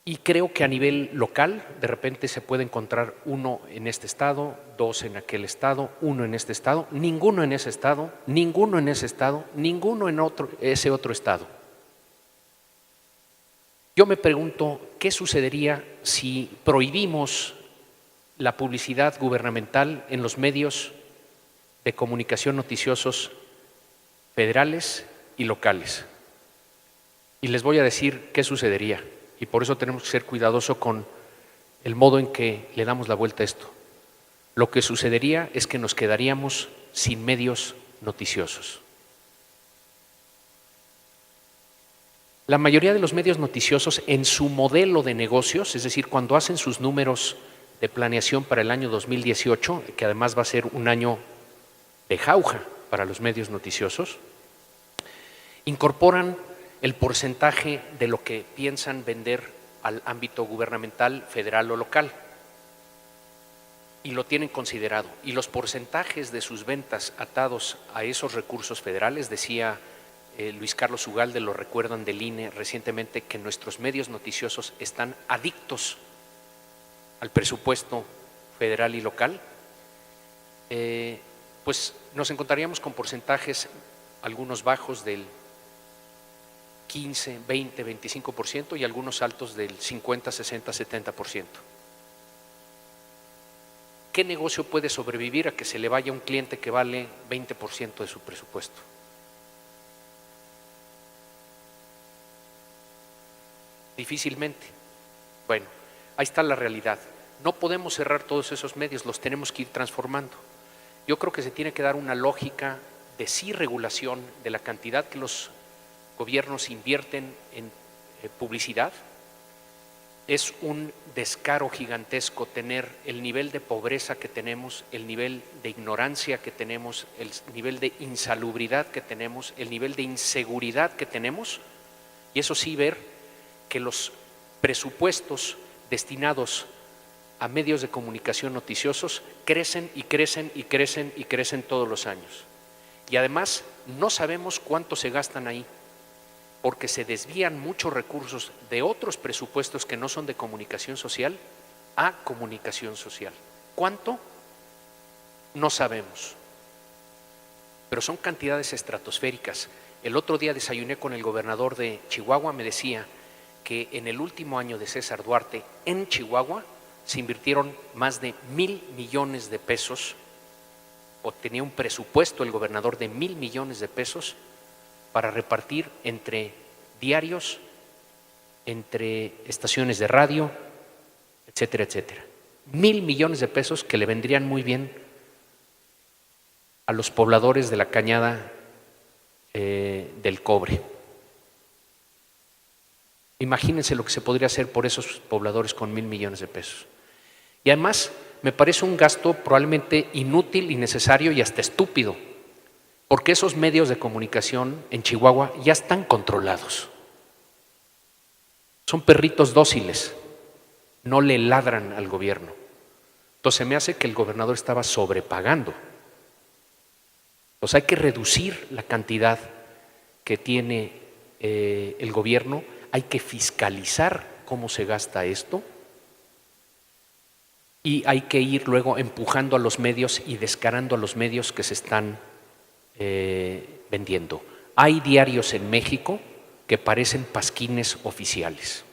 Y creo que a nivel local, de repente se puede encontrar uno en este estado, 2 en aquel estado, 1 en este estado, ninguno en ese estado, ninguno en ese estado, ninguno en ese otro estado. Yo me pregunto, ¿qué sucedería si prohibimos la publicidad gubernamental en los medios de comunicación noticiosos federales y locales? Y les voy a decir qué sucedería. Y por eso tenemos que ser cuidadosos con el modo en que le damos la vuelta a esto. Lo que sucedería es que nos quedaríamos sin medios noticiosos. La mayoría de los medios noticiosos en su modelo de negocios, es decir, cuando hacen sus números de planeación para el año 2018, que además va a ser un año de jauja para los medios noticiosos, incorporan el porcentaje de lo que piensan vender al ámbito gubernamental, federal o local. Y lo tienen considerado. Y los porcentajes de sus ventas atados a esos recursos federales, decía Luis Carlos Ugalde, lo recuerdan del INE recientemente, que nuestros medios noticiosos están adictos al presupuesto federal y local, pues nos encontraríamos con porcentajes, algunos bajos del 15, 20, 25% y algunos altos del 50, 60, 70%. ¿Qué negocio puede sobrevivir a que se le vaya un cliente que vale 20% de su presupuesto? Difícilmente. Bueno, ahí está la realidad. No podemos cerrar todos esos medios, los tenemos que ir transformando. Yo creo que se tiene que dar una lógica de sí regulación de la cantidad que los gobiernos invierten en publicidad. Es un descaro gigantesco tener el nivel de pobreza que tenemos, el nivel de ignorancia que tenemos, el nivel de insalubridad que tenemos, el nivel de inseguridad que tenemos, y eso sí ver que los presupuestos destinados a medios de comunicación noticiosos crecen y crecen y crecen y crecen todos los años. Y además no sabemos cuánto se gastan ahí, porque se desvían muchos recursos de otros presupuestos que no son de comunicación social a comunicación social. ¿Cuánto? No sabemos. Pero son cantidades estratosféricas. El otro día desayuné con el gobernador de Chihuahua, me decía que en el último año de César Duarte en Chihuahua se invirtieron más de 1,000 millones de pesos, o tenía un presupuesto el gobernador de 1,000 millones de pesos para repartir entre diarios, entre estaciones de radio, etcétera, etcétera. 1,000 millones de pesos que le vendrían muy bien a los pobladores de la Cañada del Cobre. Imagínense lo que se podría hacer por esos pobladores con 1,000 millones de pesos. Y además me parece un gasto probablemente inútil, innecesario y hasta estúpido, porque esos medios de comunicación en Chihuahua ya están controlados. Son perritos dóciles, no le ladran al gobierno. Entonces me hace que el gobernador estaba sobrepagando. Entonces hay que reducir la cantidad que tiene el gobierno, hay que fiscalizar cómo se gasta esto y hay que ir luego empujando a los medios y descarando a los medios que se están vendiendo. Hay diarios en México que parecen pasquines oficiales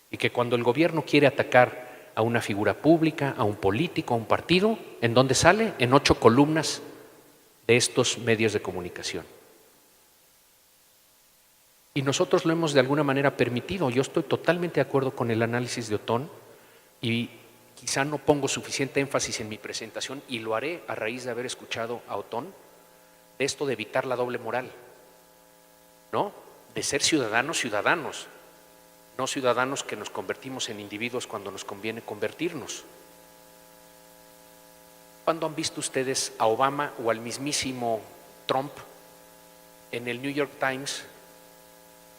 y que cuando el gobierno quiere atacar a una figura pública, a un político, a un partido, ¿en dónde sale? En 8 columnas de estos medios de comunicación. Y nosotros lo hemos de alguna manera permitido. Yo estoy totalmente de acuerdo con el análisis de Otón y quizá no pongo suficiente énfasis en mi presentación y lo haré a raíz de haber escuchado a Otón, de esto de evitar la doble moral, ¿no? De ser ciudadanos, ciudadanos, no ciudadanos que nos convertimos en individuos cuando nos conviene convertirnos. ¿Cuándo han visto ustedes a Obama o al mismísimo Trump en el New York Times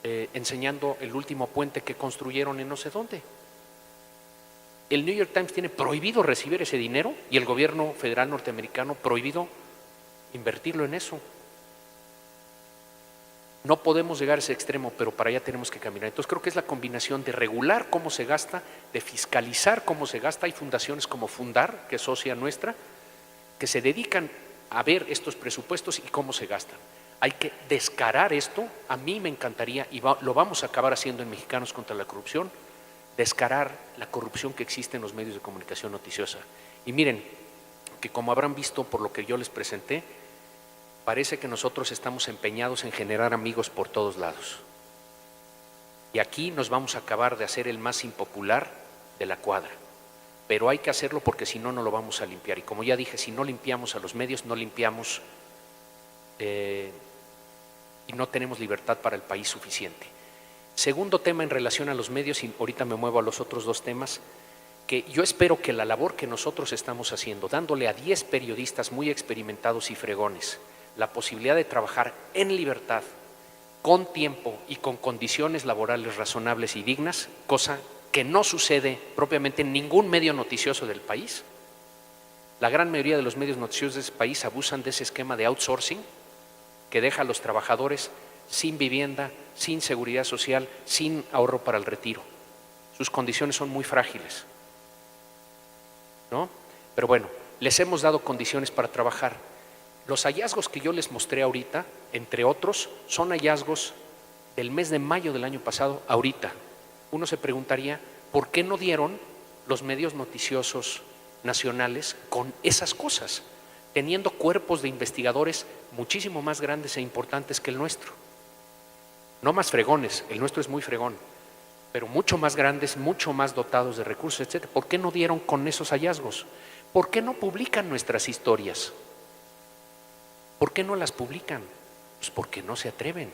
enseñando el último puente que construyeron en no sé dónde? El New York Times tiene prohibido recibir ese dinero y el gobierno federal norteamericano prohibido invertirlo en eso. No podemos llegar a ese extremo, pero para allá tenemos que caminar. Entonces creo que es la combinación de regular cómo se gasta, de fiscalizar cómo se gasta. Hay fundaciones como Fundar, que es socia nuestra, que se dedican a ver estos presupuestos y cómo se gastan. Hay que descarar esto. A mí me encantaría, y lo vamos a acabar haciendo en Mexicanos contra la Corrupción, descarar la corrupción que existe en los medios de comunicación noticiosa. Y miren, que como habrán visto por lo que yo les presenté, parece que nosotros estamos empeñados en generar amigos por todos lados. Y aquí nos vamos a acabar de hacer el más impopular de la cuadra. Pero hay que hacerlo porque si no, no lo vamos a limpiar. Y como ya dije, si no limpiamos a los medios, no limpiamos y no tenemos libertad para el país suficiente. Segundo tema en relación a los medios, y ahorita me muevo a los otros 2 temas, que yo espero que la labor que nosotros estamos haciendo, dándole a 10 periodistas muy experimentados y fregones la posibilidad de trabajar en libertad, con tiempo y con condiciones laborales razonables y dignas, cosa que no sucede propiamente en ningún medio noticioso del país. La gran mayoría de los medios noticiosos de ese país abusan de ese esquema de outsourcing que deja a los trabajadores sin vivienda, sin seguridad social, sin ahorro para el retiro. Sus condiciones son muy frágiles, ¿no? Pero bueno, les hemos dado condiciones para trabajar. Los hallazgos que yo les mostré ahorita, entre otros, son hallazgos del mes de mayo del año pasado, ahorita. Uno se preguntaría, ¿por qué no dieron los medios noticiosos nacionales con esas cosas, teniendo cuerpos de investigadores muchísimo más grandes e importantes que el nuestro? No más fregones, el nuestro es muy fregón, pero mucho más grandes, mucho más dotados de recursos, etcétera. ¿Por qué no dieron con esos hallazgos? ¿Por qué no publican nuestras historias? ¿Por qué no las publican? Pues porque no se atreven,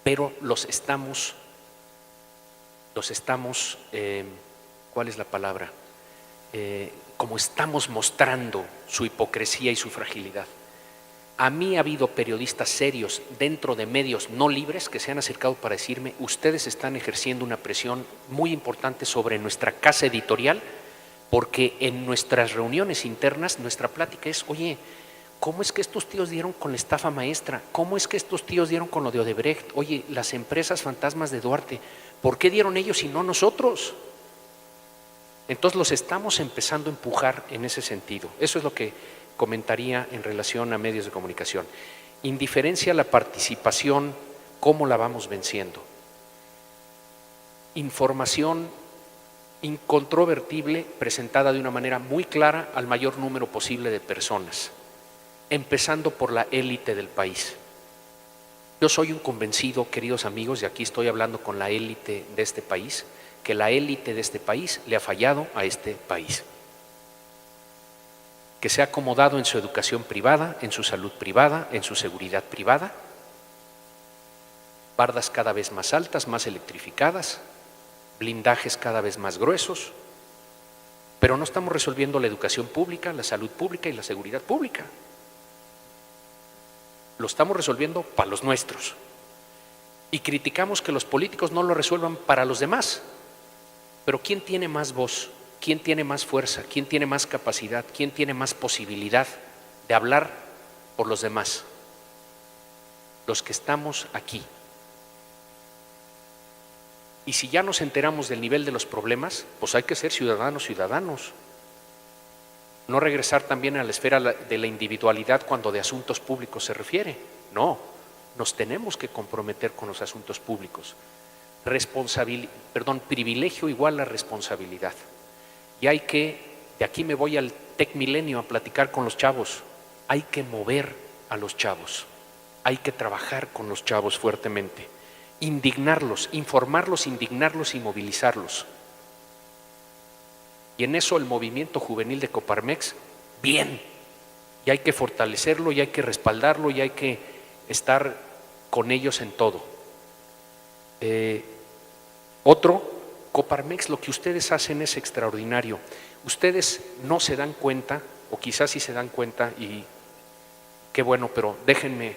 pero los estamos, ¿cuál es la palabra? Como estamos mostrando su hipocresía y su fragilidad. A mí ha habido periodistas serios dentro de medios no libres que se han acercado para decirme: ustedes están ejerciendo una presión muy importante sobre nuestra casa editorial, porque en nuestras reuniones internas nuestra plática es: oye, ¿cómo es que estos tíos dieron con la estafa maestra? ¿Cómo es que estos tíos dieron con lo de Odebrecht? Oye, las empresas fantasmas de Duarte, ¿por qué dieron ellos y no nosotros? Entonces los estamos empezando a empujar en ese sentido. Eso es lo que comentaría en relación a medios de comunicación. Indiferencia a la participación, ¿cómo la vamos venciendo? Información incontrovertible presentada de una manera muy clara al mayor número posible de personas, empezando por la élite del país. Yo soy un convencido, queridos amigos, y aquí estoy hablando con la élite de este país, que la élite de este país le ha fallado a este país, que se ha acomodado en su educación privada, en su salud privada, en su seguridad privada, bardas cada vez más altas, más electrificadas, blindajes cada vez más gruesos, pero no estamos resolviendo la educación pública, la salud pública y la seguridad pública. Lo estamos resolviendo para los nuestros y criticamos que los políticos no lo resuelvan para los demás. Pero ¿quién tiene más voz? ¿Quién tiene más fuerza? ¿Quién tiene más capacidad? ¿Quién tiene más posibilidad de hablar por los demás? Los que estamos aquí. Y si ya nos enteramos del nivel de los problemas, pues hay que ser ciudadanos. No regresar también a la esfera de la individualidad cuando de asuntos públicos se refiere. No, nos tenemos que comprometer con los asuntos públicos. Privilegio igual a responsabilidad. Y hay que, de aquí me voy al Tec Milenio a platicar con los chavos, hay que mover a los chavos, hay que trabajar con los chavos fuertemente, indignarlos, informarlos, indignarlos y movilizarlos. Y en eso el movimiento juvenil de Coparmex, bien, y hay que fortalecerlo, y hay que respaldarlo, y hay que estar con ellos en todo. Coparmex, lo que ustedes hacen es extraordinario. Ustedes no se dan cuenta, o quizás sí se dan cuenta, y qué bueno, pero déjenme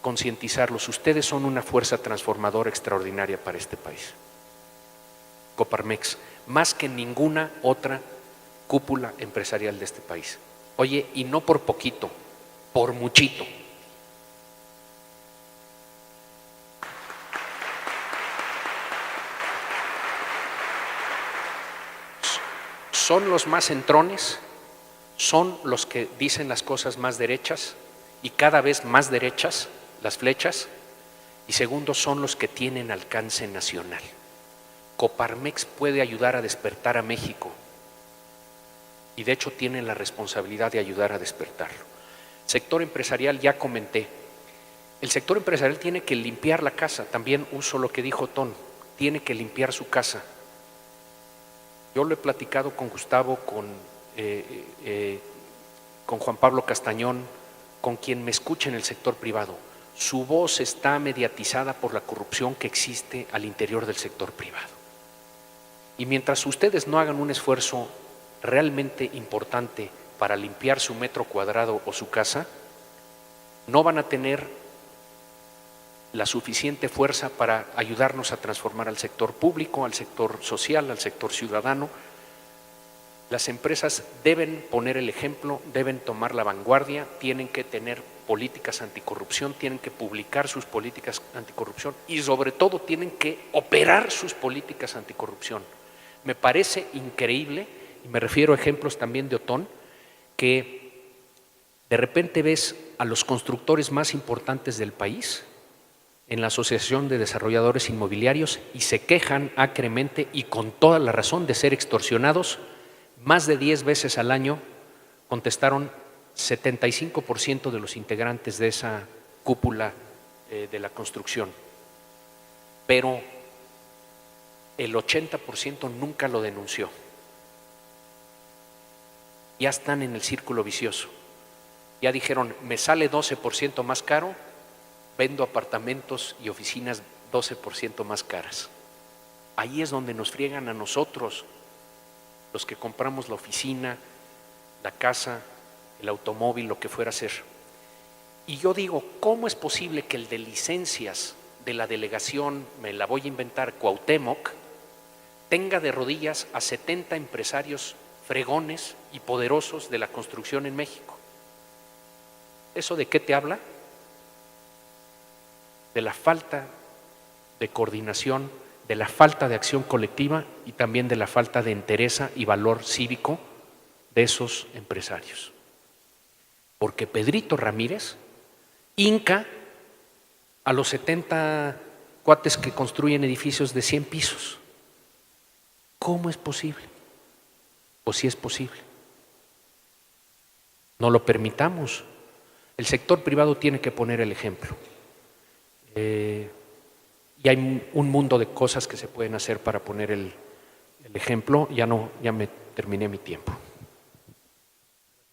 concientizarlos. Ustedes son una fuerza transformadora extraordinaria para este país. Coparmex, más que ninguna otra cúpula empresarial de este país. Oye, y no por poquito, por muchito. Son los más entrones, son los que dicen las cosas más derechas y cada vez más derechas, las flechas, y segundo, son los que tienen alcance nacional. Coparmex puede ayudar a despertar a México y de hecho tienen la responsabilidad de ayudar a despertarlo. Sector empresarial, ya comenté, el sector empresarial tiene que limpiar la casa, también uso lo que dijo Ton, tiene que limpiar su casa. Yo lo he platicado con Gustavo, con Juan Pablo Castañón, con quien me escucha en el sector privado. Su voz está mediatizada por la corrupción que existe al interior del sector privado. Y mientras ustedes no hagan un esfuerzo realmente importante para limpiar su metro cuadrado o su casa, no van a tener la suficiente fuerza para ayudarnos a transformar al sector público, al sector social, al sector ciudadano. Las empresas deben poner el ejemplo, deben tomar la vanguardia, tienen que tener políticas anticorrupción, tienen que publicar sus políticas anticorrupción y sobre todo tienen que operar sus políticas anticorrupción. Me parece increíble, y me refiero a ejemplos también de Otón, que de repente ves a los constructores más importantes del país en la Asociación de Desarrolladores Inmobiliarios y se quejan acremente y con toda la razón de ser extorsionados. Más de 10 veces al año contestaron 75% de los integrantes de esa cúpula de la construcción. Pero el 80% nunca lo denunció. Ya están en el círculo vicioso. Ya dijeron, me sale 12% más caro, vendo apartamentos y oficinas 12% más caras. Ahí es donde nos friegan a nosotros, los que compramos la oficina, la casa, el automóvil, lo que fuera a ser. Y yo digo, ¿cómo es posible que el de licencias de la delegación, me la voy a inventar, Cuauhtémoc, tenga de rodillas a 70 empresarios fregones y poderosos de la construcción en México? ¿Eso de qué te habla? De la falta de coordinación, de la falta de acción colectiva y también de la falta de entereza y valor cívico de esos empresarios. Porque Pedrito Ramírez hinca a los 70 cuates que construyen edificios de 100 pisos. ¿Cómo es posible? Pues sí es posible. No lo permitamos. El sector privado tiene que poner el ejemplo. Y hay un mundo de cosas que se pueden hacer para poner el ejemplo. Ya me terminé mi tiempo.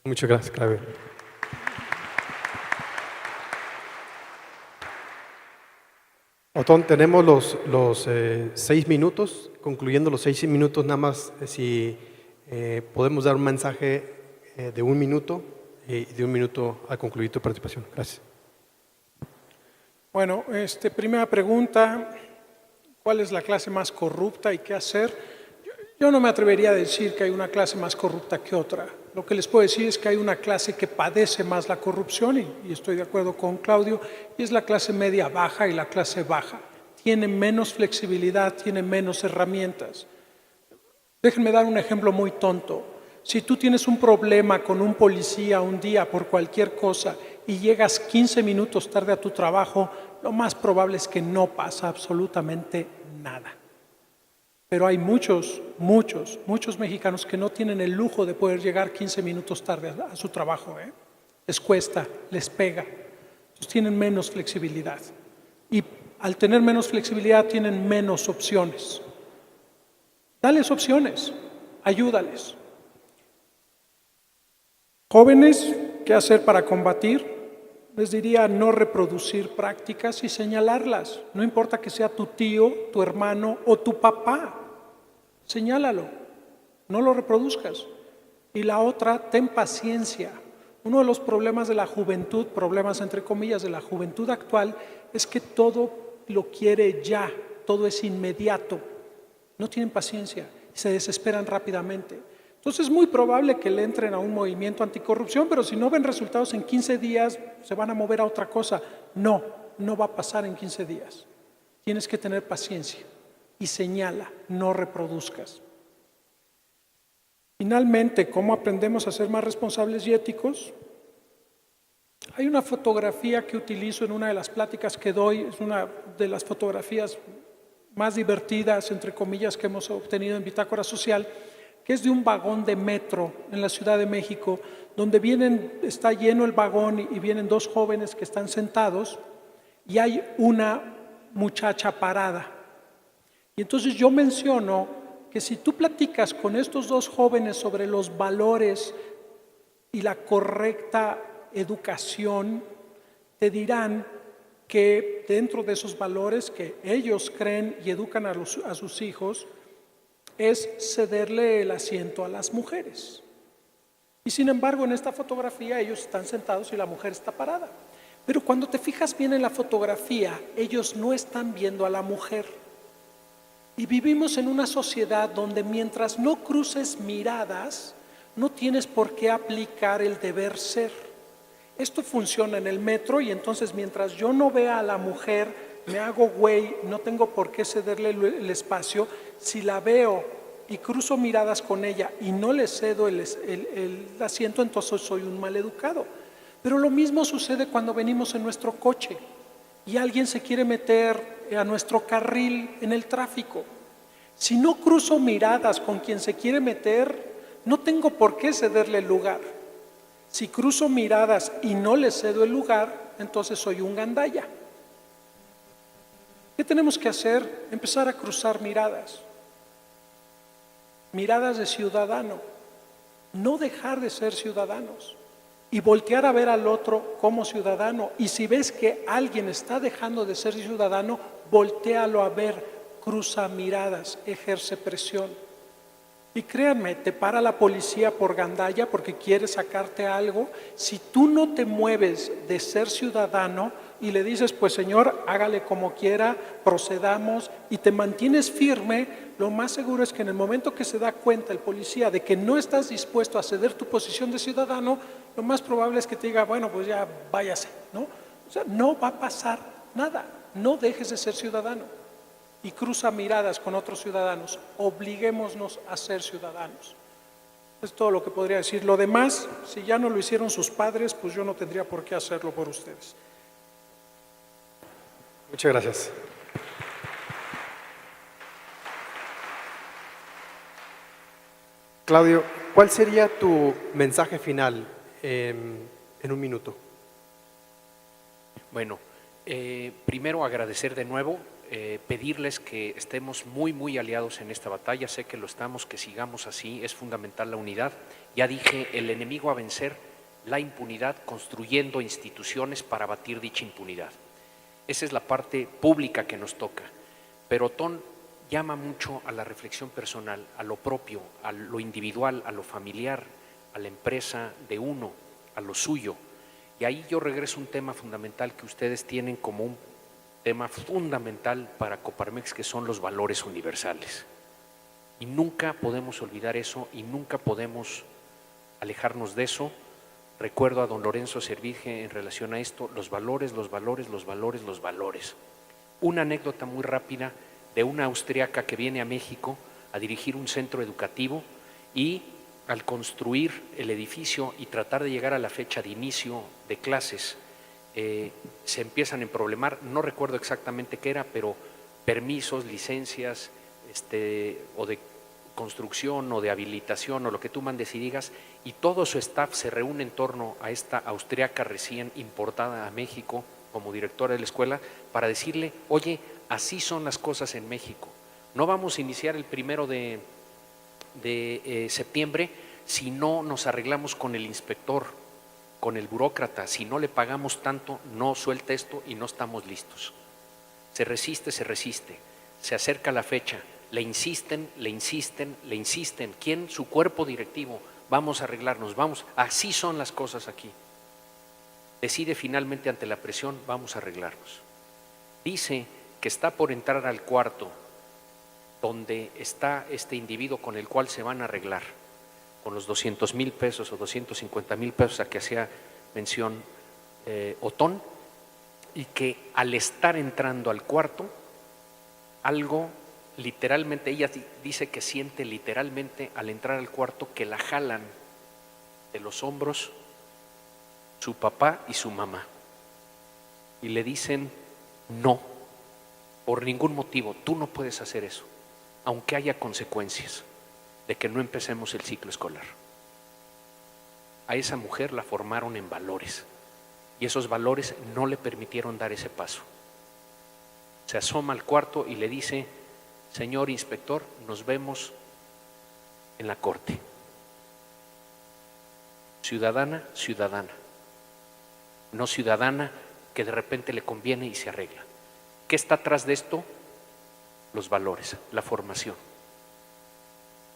Muchas gracias, Claudio. Otón, tenemos los 6 minutos. Concluyendo los 6 minutos, nada más si podemos dar un mensaje de 1 minuto y de 1 minuto al concluir tu participación. Gracias.
Bueno, primera pregunta, ¿cuál es la clase más corrupta y qué hacer? Yo no me atrevería a decir que hay una clase más corrupta que otra. Lo que les puedo decir es que hay una clase que padece más la corrupción, y estoy de acuerdo con Claudio, y es la clase media baja y la clase baja. Tiene menos flexibilidad, tiene menos herramientas. Déjenme dar un ejemplo muy tonto. Si tú tienes un problema con un policía un día por cualquier cosa y llegas 15 minutos tarde a tu trabajo, lo más probable es que no pasa absolutamente nada. Pero hay muchos mexicanos que no tienen el lujo de poder llegar 15 minutos tarde a su trabajo. Les cuesta, les pega. Entonces tienen menos flexibilidad. Y al tener menos flexibilidad tienen menos opciones. Dales opciones, ayúdales. Jóvenes, ¿qué hacer para combatir? Les diría no reproducir prácticas y señalarlas. No importa que sea tu tío, tu hermano o tu papá. Señálalo, no lo reproduzcas. Y la otra, ten paciencia. Uno de los problemas de la juventud, problemas entre comillas de la juventud actual, es que todo lo quiere ya, todo es inmediato. No tienen paciencia, se desesperan rápidamente. Entonces es muy probable que le entren a un movimiento anticorrupción, pero si no ven resultados en 15 días, se van a mover a otra cosa. No va a pasar en 15 días. Tienes que tener paciencia y señala, no reproduzcas. Finalmente, ¿cómo aprendemos a ser más responsables y éticos? Hay una fotografía que utilizo en una de las pláticas que doy, es una de las fotografías más divertidas, entre comillas, que hemos obtenido en Bitácora Social, que es de un vagón de metro en la Ciudad de México, donde está lleno el vagón y vienen 2 jóvenes que están sentados y hay una muchacha parada. Y entonces yo menciono que si tú platicas con estos 2 jóvenes sobre los valores y la correcta educación, te dirán que dentro de esos valores que ellos creen y educan a sus hijos es cederle el asiento a las mujeres. Y sin embargo, en esta fotografía ellos están sentados y la mujer está parada. Pero cuando te fijas bien en la fotografía, ellos no están viendo a la mujer. Y vivimos en una sociedad donde mientras no cruces miradas, no tienes por qué aplicar el deber ser. Esto funciona en el metro y entonces mientras yo no vea a la mujer, me hago güey, no tengo por qué cederle el espacio. Si la veo y cruzo miradas con ella y no le cedo el asiento, entonces soy un maleducado. Pero lo mismo sucede cuando venimos en nuestro coche y alguien se quiere meter a nuestro carril en el tráfico. Si no cruzo miradas con quien se quiere meter, no tengo por qué cederle el lugar. Si cruzo miradas y no le cedo el lugar, entonces soy un gandalla. ¿Qué tenemos que hacer? Empezar a cruzar miradas. miradas de ciudadano, no dejar de ser ciudadanos y voltear a ver al otro como ciudadano. Y si ves que alguien está dejando de ser ciudadano, voltéalo a ver, cruza miradas, ejerce presión. Y créanme, te para la policía por gandalla porque quiere sacarte algo. Si tú no te mueves de ser ciudadano y le dices, pues señor, hágale como quiera, procedamos, y te mantienes firme, lo más seguro es que en el momento que se da cuenta el policía de que no estás dispuesto a ceder tu posición de ciudadano, lo más probable es que te diga, bueno, pues ya váyase, ¿no? O sea, no va a pasar nada, no dejes de ser ciudadano. Y cruza miradas con otros ciudadanos, obliguémonos a ser ciudadanos. Es todo lo que podría decir. Lo demás, si ya no lo hicieron sus padres, pues yo no tendría por qué hacerlo por ustedes.
Muchas gracias. Claudio, ¿cuál sería tu mensaje final en un minuto?
Bueno, primero agradecer de nuevo, pedirles que estemos muy aliados en esta batalla. Sé que lo estamos, que sigamos así, es fundamental la unidad. Ya dije, el enemigo a vencer, la impunidad, construyendo instituciones para abatir dicha impunidad. Esa es la parte pública que nos toca. Pero Otón llama mucho a la reflexión personal, a lo propio, a lo individual, a lo familiar, a la empresa de uno, a lo suyo. Y ahí yo regreso a un tema fundamental que ustedes tienen como un tema fundamental para Coparmex, que son los valores universales. Y nunca podemos olvidar eso y nunca podemos alejarnos de eso. Recuerdo a don Lorenzo Servige en relación a esto, los valores, los valores, los valores, los valores. Una anécdota muy rápida de una austriaca que viene a México a dirigir un centro educativo y al construir el edificio y tratar de llegar a la fecha de inicio de clases, se empiezan a emproblemar, no recuerdo exactamente qué era, pero permisos, licencias, o de construcción o de habilitación o lo que tú mandes y digas, y todo su staff se reúne en torno a esta austriaca recién importada a México como directora de la escuela para decirle, oye, así son las cosas en México, no vamos a iniciar el 1 de septiembre si no nos arreglamos con el inspector, con el burócrata, si no le pagamos tanto, no suelta esto y no estamos listos. Se resiste, se acerca la fecha, le insisten, ¿quién? Su cuerpo directivo, vamos a arreglarnos, vamos, así son las cosas aquí. Decide finalmente ante la presión, vamos a arreglarnos. Dice que está por entrar al cuarto donde está este individuo con el cual se van a arreglar, con los 200,000 pesos o 250,000 pesos a que hacía mención Otón, y que al estar entrando al cuarto, algo literalmente, ella dice que siente literalmente al entrar al cuarto que la jalan de los hombros su papá y su mamá y le dicen, no, por ningún motivo, tú no puedes hacer eso, aunque haya consecuencias de que no empecemos el ciclo escolar. A esa mujer la formaron en valores y esos valores no le permitieron dar ese paso. Se asoma al cuarto y le dice, señor inspector, nos vemos en la corte. Ciudadana, ciudadana, no ciudadana que de repente le conviene y se arregla. ¿Qué está atrás de esto? Los valores, la formación.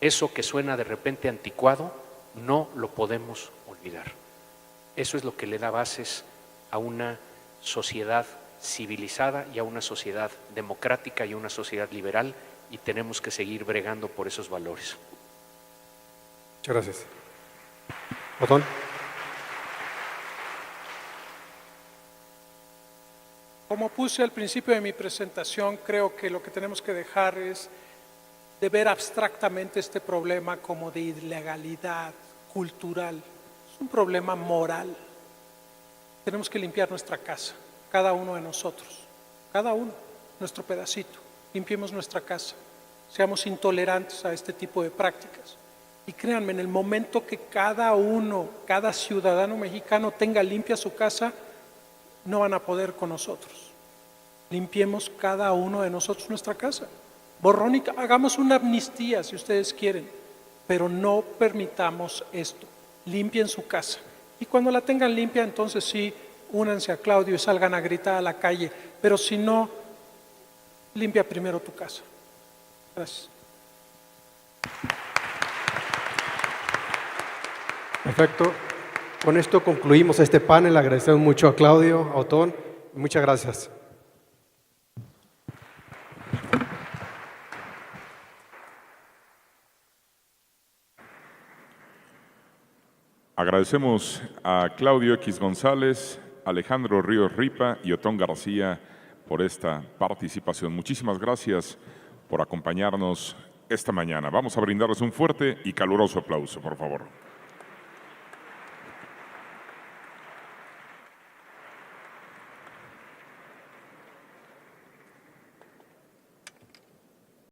Eso que suena de repente anticuado, no lo podemos olvidar. Eso es lo que le da bases a una sociedad civilizada y a una sociedad democrática y a una sociedad liberal, y tenemos que seguir bregando por esos valores.
Muchas gracias. Otón.
Como puse al principio de mi presentación, creo que lo que tenemos que dejar es de ver abstractamente este problema como de ilegalidad cultural. Es un problema moral. Tenemos que limpiar nuestra casa, cada uno de nosotros, cada uno, nuestro pedacito. Limpiemos nuestra casa, seamos intolerantes a este tipo de prácticas. Y créanme, en el momento que cada uno, cada ciudadano mexicano tenga limpia su casa, no van a poder con nosotros. Limpiemos cada uno de nosotros nuestra casa. Borrón y hagamos una amnistía si ustedes quieren. pero no permitamos esto. Limpien su casa. Y cuando la tengan limpia, entonces sí, únanse a Claudio y salgan a gritar a la calle. Pero si no, limpia primero tu casa. Gracias.
Perfecto. Con esto concluimos este panel. Agradecemos mucho a Claudio, a Otón. Muchas gracias.
Agradecemos a Claudio X González, Alejandro Ríos Ripa y Otón García por esta participación. Muchísimas gracias por acompañarnos esta mañana. Vamos a brindarles un fuerte y caluroso aplauso, por favor.